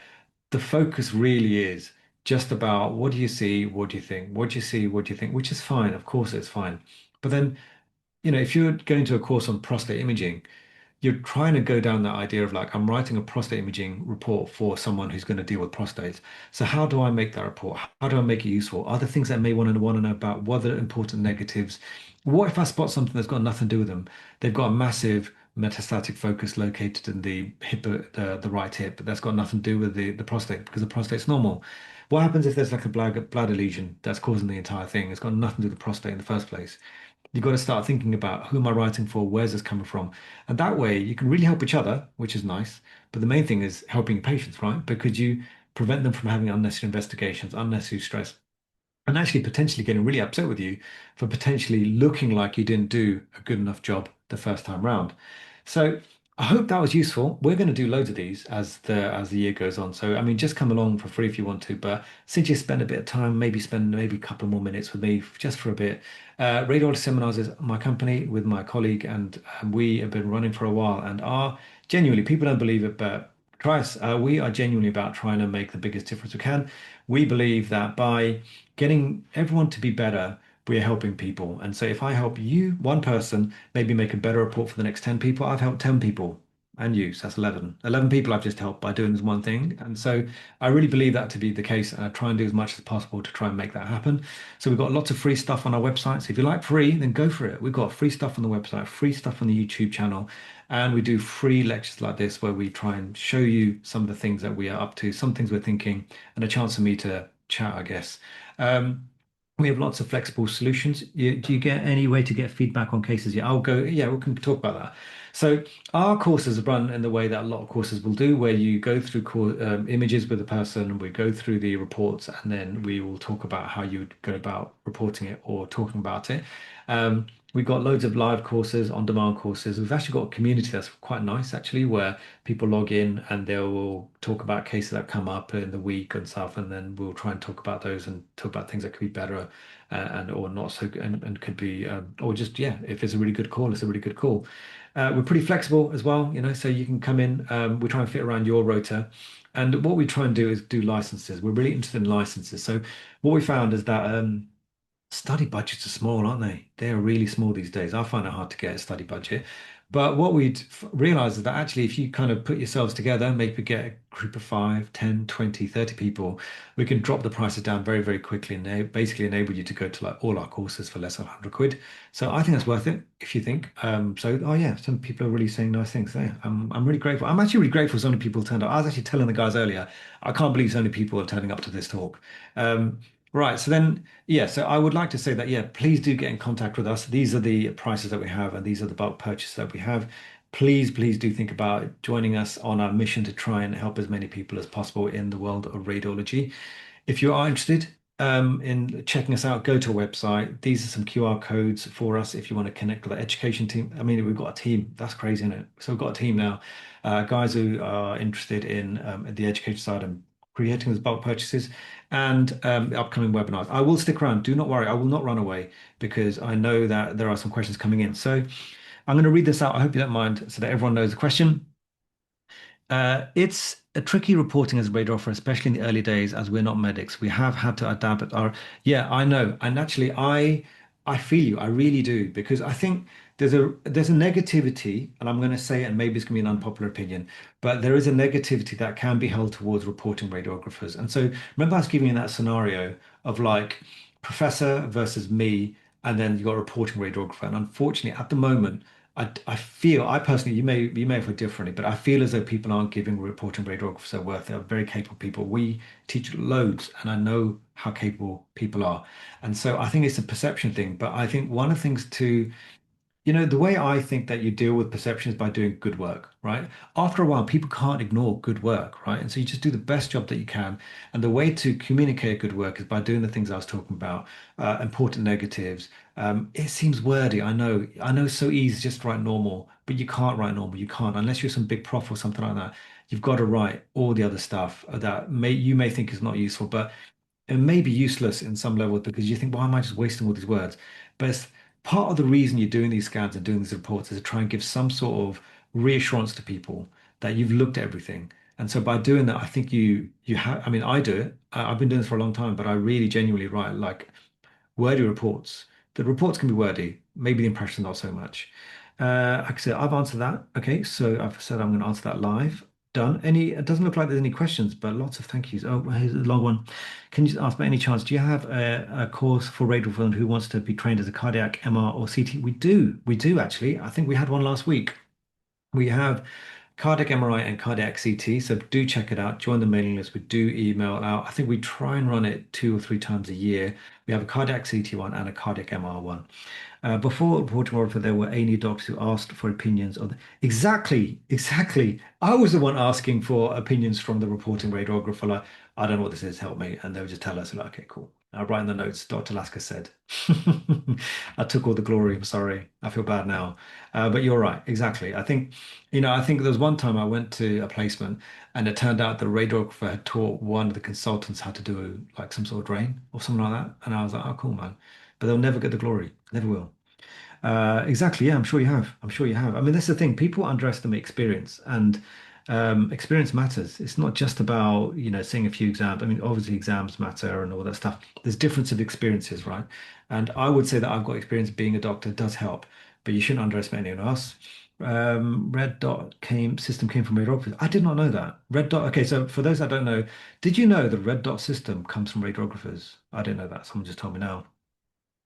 the focus really is just about what do you see, what do you think, what do you see, what do you think, which is fine. Of course, it's fine. But then, if you're going to a course on prostate imaging, you're trying to go down that idea of like, I'm writing a prostate imaging report for someone who's going to deal with prostates. So how do I make that report? How do I make it useful? Are there things that I may want to know about? What are the important negatives? What if I spot something that's got nothing to do with them? They've got a massive metastatic focus located in the hip, the right hip, but that's got nothing to do with the prostate because the prostate's normal. What happens if there's like a bladder lesion that's causing the entire thing? It's got nothing to do with the prostate in the first place. You've got to start thinking about who am I writing for? Where's this coming from? And that way you can really help each other, which is nice. But the main thing is helping your patients, right? Because you prevent them from having unnecessary investigations, unnecessary stress, and actually potentially getting really upset with you for potentially looking like you didn't do a good enough job the first time round. So I hope that was useful. We're going to do loads of these as the year goes on. So I mean, just come along for free if you want to. But since you spend a bit of time, maybe a couple more minutes with me just for a bit. Radiology Seminars is my company with my colleague, and we have been running for a while and are genuinely, people don't believe it, but try us. We are genuinely about trying to make the biggest difference we can. We believe that by getting everyone to be better, we're helping people. And so if I help you, one person, maybe make a better report for the next 10 people, I've helped 10 people and you. So that's 11. 11 people I've just helped by doing this one thing. And so I really believe that to be the case. And I try and do as much as possible to try and make that happen. So we've got lots of free stuff on our website. So if you like free, then go for it. We've got free stuff on the website, free stuff on the YouTube channel. And we do free lectures like this where we try and show you some of the things that we are up to, some things we're thinking, and a chance for me to chat, I guess. We have lots of flexible solutions. Do you get any way to get feedback on cases? Yeah, I'll go. Yeah, we can talk about that. So our courses are run in the way that a lot of courses will do, where you go through images with a person, we go through the reports, and then we will talk about how you would go about reporting it or talking about it. We've got loads of live courses, on-demand courses. We've actually got a community that's quite nice, actually, where people log in and they will talk about cases that come up in the week and stuff, and then we'll try and talk about those and talk about things that could be better and or not so and could be or just yeah, if it's a really good call, it's a really good call. We're pretty flexible as well, so you can come in. We try and fit around your rota. And what we try and do is do licenses. We're really interested in licenses. So what we found is that study budgets are small, aren't they? They are really small these days. I find it hard to get a study budget. But what we'd realize is that actually, if you kind of put yourselves together, maybe get a group of 5, 10, 20, 30 people, we can drop the prices down very, very quickly and they basically enable you to go to like all our courses for less than 100 quid. So I think that's worth it if you think. Oh yeah, some people are really saying nice things there. I'm really grateful. I'm actually really grateful so many people turned up. I was actually telling the guys earlier, I can't believe so many people are turning up to this talk. Right. So then, yeah, so I would like to say that, yeah, please do get in contact with us. These are the prices that we have, and these are the bulk purchases that we have. Please do think about joining us on our mission to try and help as many people as possible in the world of radiology. If you are interested in checking us out, go to our website. These are some QR codes for us if you want to connect with the education team. I mean, we've got a team. That's crazy, isn't it? So we've got a team now, guys who are interested in the education side and creating those bulk purchases and upcoming webinars. I will stick around. Do not worry. I will not run away because I know that there are some questions coming in. So I'm going to read this out. I hope you don't mind so that everyone knows the question. It's a tricky reporting as a radiographer, especially in the early days, as we're not medics. We have had to adapt our. Yeah, I know, and actually, I feel you. I really do because I think there's a negativity, and I'm going to say it, and maybe it's going to be an unpopular opinion, but there is a negativity that can be held towards reporting radiographers. And so remember, I was giving you that scenario of like professor versus me, and then you got a reporting radiographer. And unfortunately, at the moment. I feel I personally you may feel differently, but I feel as though people aren't giving reporting radiographers their worth. They're very capable people. We teach loads, and I know how capable people are, and so I think it's a perception thing. But I think one of the things to the way I think that you deal with perception is by doing good work, right? After a while, people can't ignore good work, right? And so you just do the best job that you can. And the way to communicate good work is by doing the things I was talking about, important negatives. It seems wordy, I know it's so easy just to write normal, but you can't write normal. You can't, unless you're some big prof or something like that. You've got to write all the other stuff that you may think is not useful, but it may be useless in some levels because you think, why am I just wasting all these words? But it's part of the reason you're doing these scans and doing these reports is to try and give some sort of reassurance to people that you've looked at everything. And so by doing that, I think you have, I mean, I do it. I've been doing this for a long time, but I really genuinely write like wordy reports. The reports can be wordy, maybe the impression not so much. Like I said, I've answered that. Okay, so I've said I'm going to answer that live. Done. It doesn't look like there's any questions, but lots of thank yous. Oh, here's a long one. Can you ask by any chance, do you have a course for radiographer who wants to be trained as a cardiac MR or CT? We do. We do actually. I think we had one last week. We have cardiac MRI and cardiac CT, so do check it out. Join the mailing list. We do email out. I think we try and run it 2 or 3 times a year. We have a cardiac CT one and a cardiac MR one. Before reporting order, there were A&E doctors who asked for opinions on exactly, exactly. I was the one asking for opinions from the reporting radiographer. Like, I don't know what this is, help me. And they would just tell us, like, okay, cool. I write in the notes, Dr. Lasker said. I took all the glory. I'm sorry. I feel bad now. But you're right, exactly. I think there was one time I went to a placement and it turned out the radiographer had taught one of the consultants how to do like some sort of drain or something like that. And I was like, oh, cool, man. But they'll never get the glory. Never will. Exactly. Yeah, I'm sure you have. I'm sure you have. I mean, that's the thing. People underestimate experience, and experience matters. It's not just about, seeing a few exams. I mean, obviously exams matter and all that stuff. There's difference of experiences, right? And I would say that I've got experience being a doctor does help, but you shouldn't underestimate anyone else. Red dot system came from radiographers. I did not know that. Red dot. Okay, so for those that don't know, did you know the red dot system comes from radiographers? I didn't know that. Someone just told me now.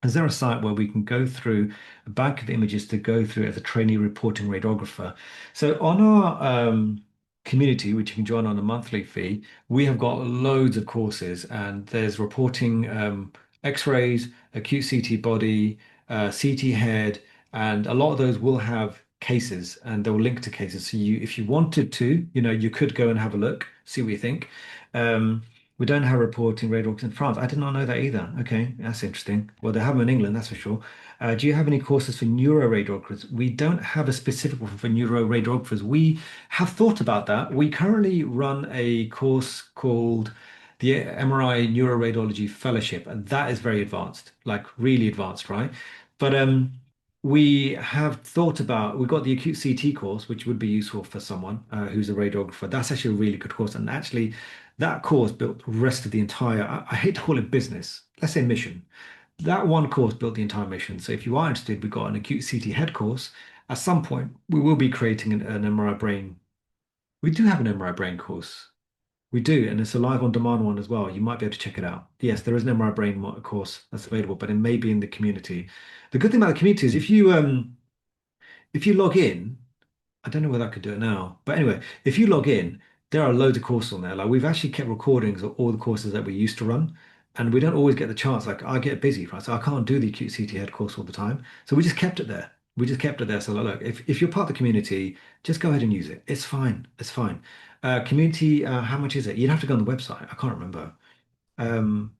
Is there a site where we can go through a bank of images to go through as a trainee reporting radiographer? So on our community, which you can join on a monthly fee, we have got loads of courses, and there's reporting X-rays, acute CT body, CT head, and a lot of those will have cases, and they'll link to cases. So if you wanted to, you could go and have a look, see what you think. Um, we don't have reporting radiographers in France. I did not know that either. Okay, that's interesting. Well, they have them in England, that's for sure. Do you have any courses for neuroradiographers? We don't have a specific one for neuroradiographers. We have thought about that. We currently run a course called the MRI Neuroradiology Fellowship, and that is very advanced, like really advanced, right? But we have thought about, we've got the acute CT course, which would be useful for someone who's a radiographer. That's actually a really good course. And actually, that course built the rest of the entire, I hate to call it business, let's say mission. That one course built the entire mission. So if you are interested, we've got an acute CT head course. At some point, we will be creating an MRI brain. We do have an MRI brain course. We do, and it's a live on demand one as well. You might be able to check it out. Yes, there is an MRI brain course that's available, but it may be in the community. The good thing about the community is if you log in, I don't know whether I could do it now, but anyway, if you log in, there are loads of courses on there. Like we've actually kept recordings of all the courses that we used to run, and we don't always get the chance. Like I get busy, right? So I can't do the acute CT head course all the time. So we just kept it there. We just kept it there. So like, look, if you're part of the community, just go ahead and use it. It's fine. It's fine. Community, how much is it? You'd have to go on the website. I can't remember. Um,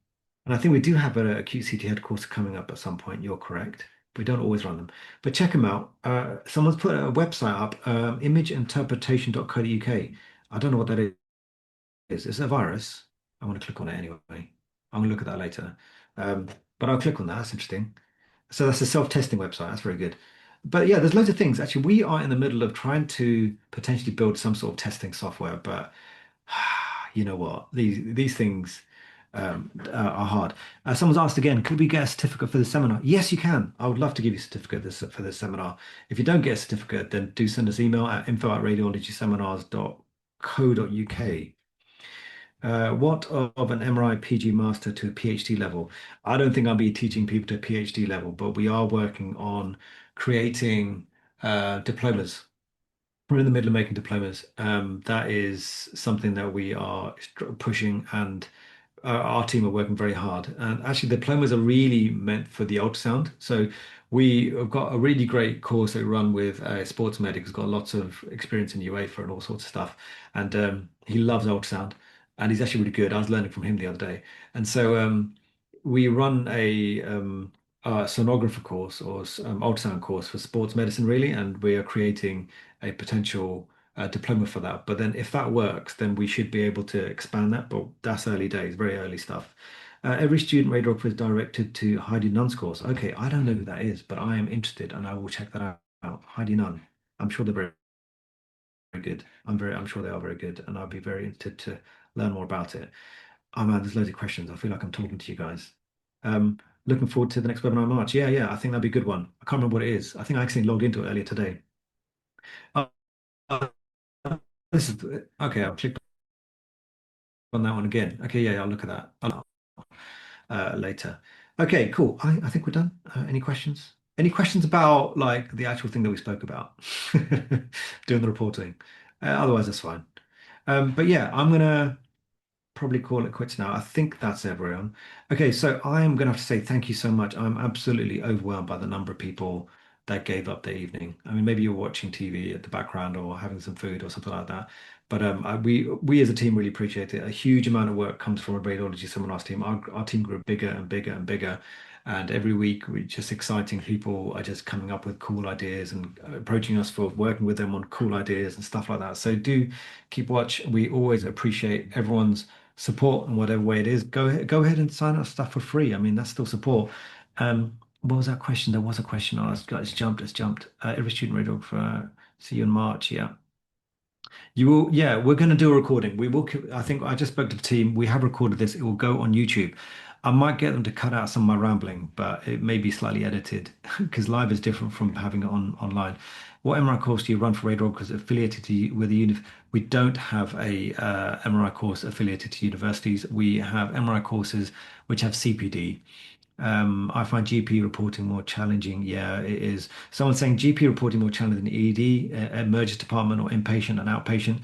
and I think we do have an acute CT head course coming up at some point. You're correct. We don't always run them, but check them out. Someone's put a website up, imageinterpretation.co.uk. I don't know what that is. It's a virus. I want to click on it anyway. I'm going to look at that later. Um, but I'll click on that. That's interesting. So that's a self-testing website. That's very good. But yeah, there's loads of things. Actually, we are in the middle of trying to potentially build some sort of testing software, but you know what? These things are hard. Someone's asked again, could we get a certificate for the seminar? Yes, you can. I would love to give you a certificate for this seminar. If you don't get a certificate, then do send us email at info@radiologyseminars.co.uk. What of an MRI PG master to a PhD level? I don't think I'll be teaching people to a PhD level, but we are working on creating diplomas. We're in the middle of making diplomas. That is something that we are pushing, and our team are working very hard. And actually, the diplomas are really meant for the ultrasound. So we have got a really great course that we run with a sports medic who's got lots of experience in UEFA and all sorts of stuff. And he loves ultrasound, and he's actually really good. I was learning from him the other day. And so we run a sonographer course or ultrasound course for sports medicine, really, and we are creating a potential diploma for that. But then if that works, then we should be able to expand that. But that's early days, very early stuff. Every student radiographer is directed to Heidi Nunn's course. Okay, I don't know who that is, but I am interested and I will check that out. Heidi Nunn. I'm sure they're very, very good. I'm sure they are very good, and I'll be very interested to learn more about it. Oh man, there's loads of questions. I feel like I'm talking to you guys. Um, Looking forward to the next webinar in March. Yeah, yeah, I think that'd be a good one. I can't remember what it is. I think I actually logged into it earlier today. Uh, uh, this is okay. I'll click on that one again. Okay, yeah, I'll look at that later. Okay, cool. I think we're done. Any questions? Any questions about like the actual thing that we spoke about? Doing the reporting. Otherwise, that's fine. But yeah, I'm gonna probably call it quits now. I think that's everyone. Okay, so I am going to have to say thank you so much. I'm absolutely overwhelmed by the number of people that gave up their evening. I mean, maybe you're watching TV at the background or having some food or something like that. But we as a team really appreciate it. A huge amount of work comes from a radiology seminars team. Our team grew bigger and bigger and bigger. And every week, we just exciting people are just coming up with cool ideas and approaching us for working with them on cool ideas and stuff like that. So do keep watch. We always appreciate everyone's support in whatever way it is. Go ahead and sign up stuff for free. I mean, that's still support. What was that question? There was a question. Oh, it's jumped. It's jumped. Every student radiographer. See you in March. Yeah. You will, yeah, we're going to do a recording. We will, I think I just spoke to the team. We have recorded this. It will go on YouTube. I might get them to cut out some of my rambling, but it may be slightly edited because live is different from having it on online. What MRI course do you run for radiographers affiliated with the uni? We don't have a MRI course affiliated to universities. We have MRI courses which have CPD. I find GP reporting more challenging. Yeah, it is. Someone's saying GP reporting more challenging than ED, emergency department or inpatient and outpatient.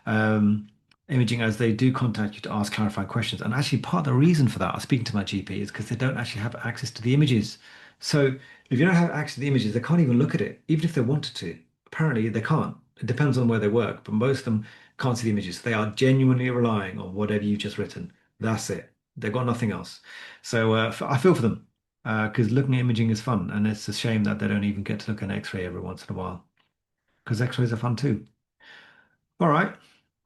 Um, Imaging as they do contact you to ask clarifying questions. And actually, part of the reason for that, I was speaking to my GP, is because they don't actually have access to the images. So if you don't have access to the images, they can't even look at it, even if they wanted to. Apparently, they can't. It depends on where they work, but most of them can't see the images. They are genuinely relying on whatever you've just written. That's it. They've got nothing else. So I feel for them because looking at imaging is fun, and it's a shame that they don't even get to look at an X-ray every once in a while because X-rays are fun too. All right,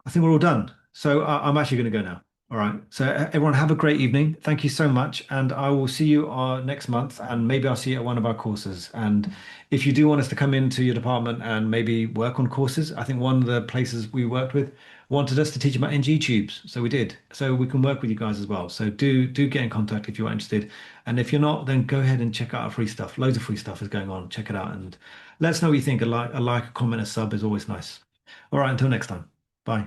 I think we're all done. So I'm actually going to go now. All right. So everyone have a great evening. Thank you so much, and I will see you next month, and maybe I'll see you at one of our courses. And if you do want us to come into your department and maybe work on courses, I think one of the places we worked with wanted us to teach about NG tubes, so we did. So we can work with you guys as well. So do get in contact if you're interested, and if you're not, then go ahead and check out our free stuff. Loads of free stuff is going on. Check it out and let us know what you think. A comment, a sub is always nice. All right. Until next time. Bye.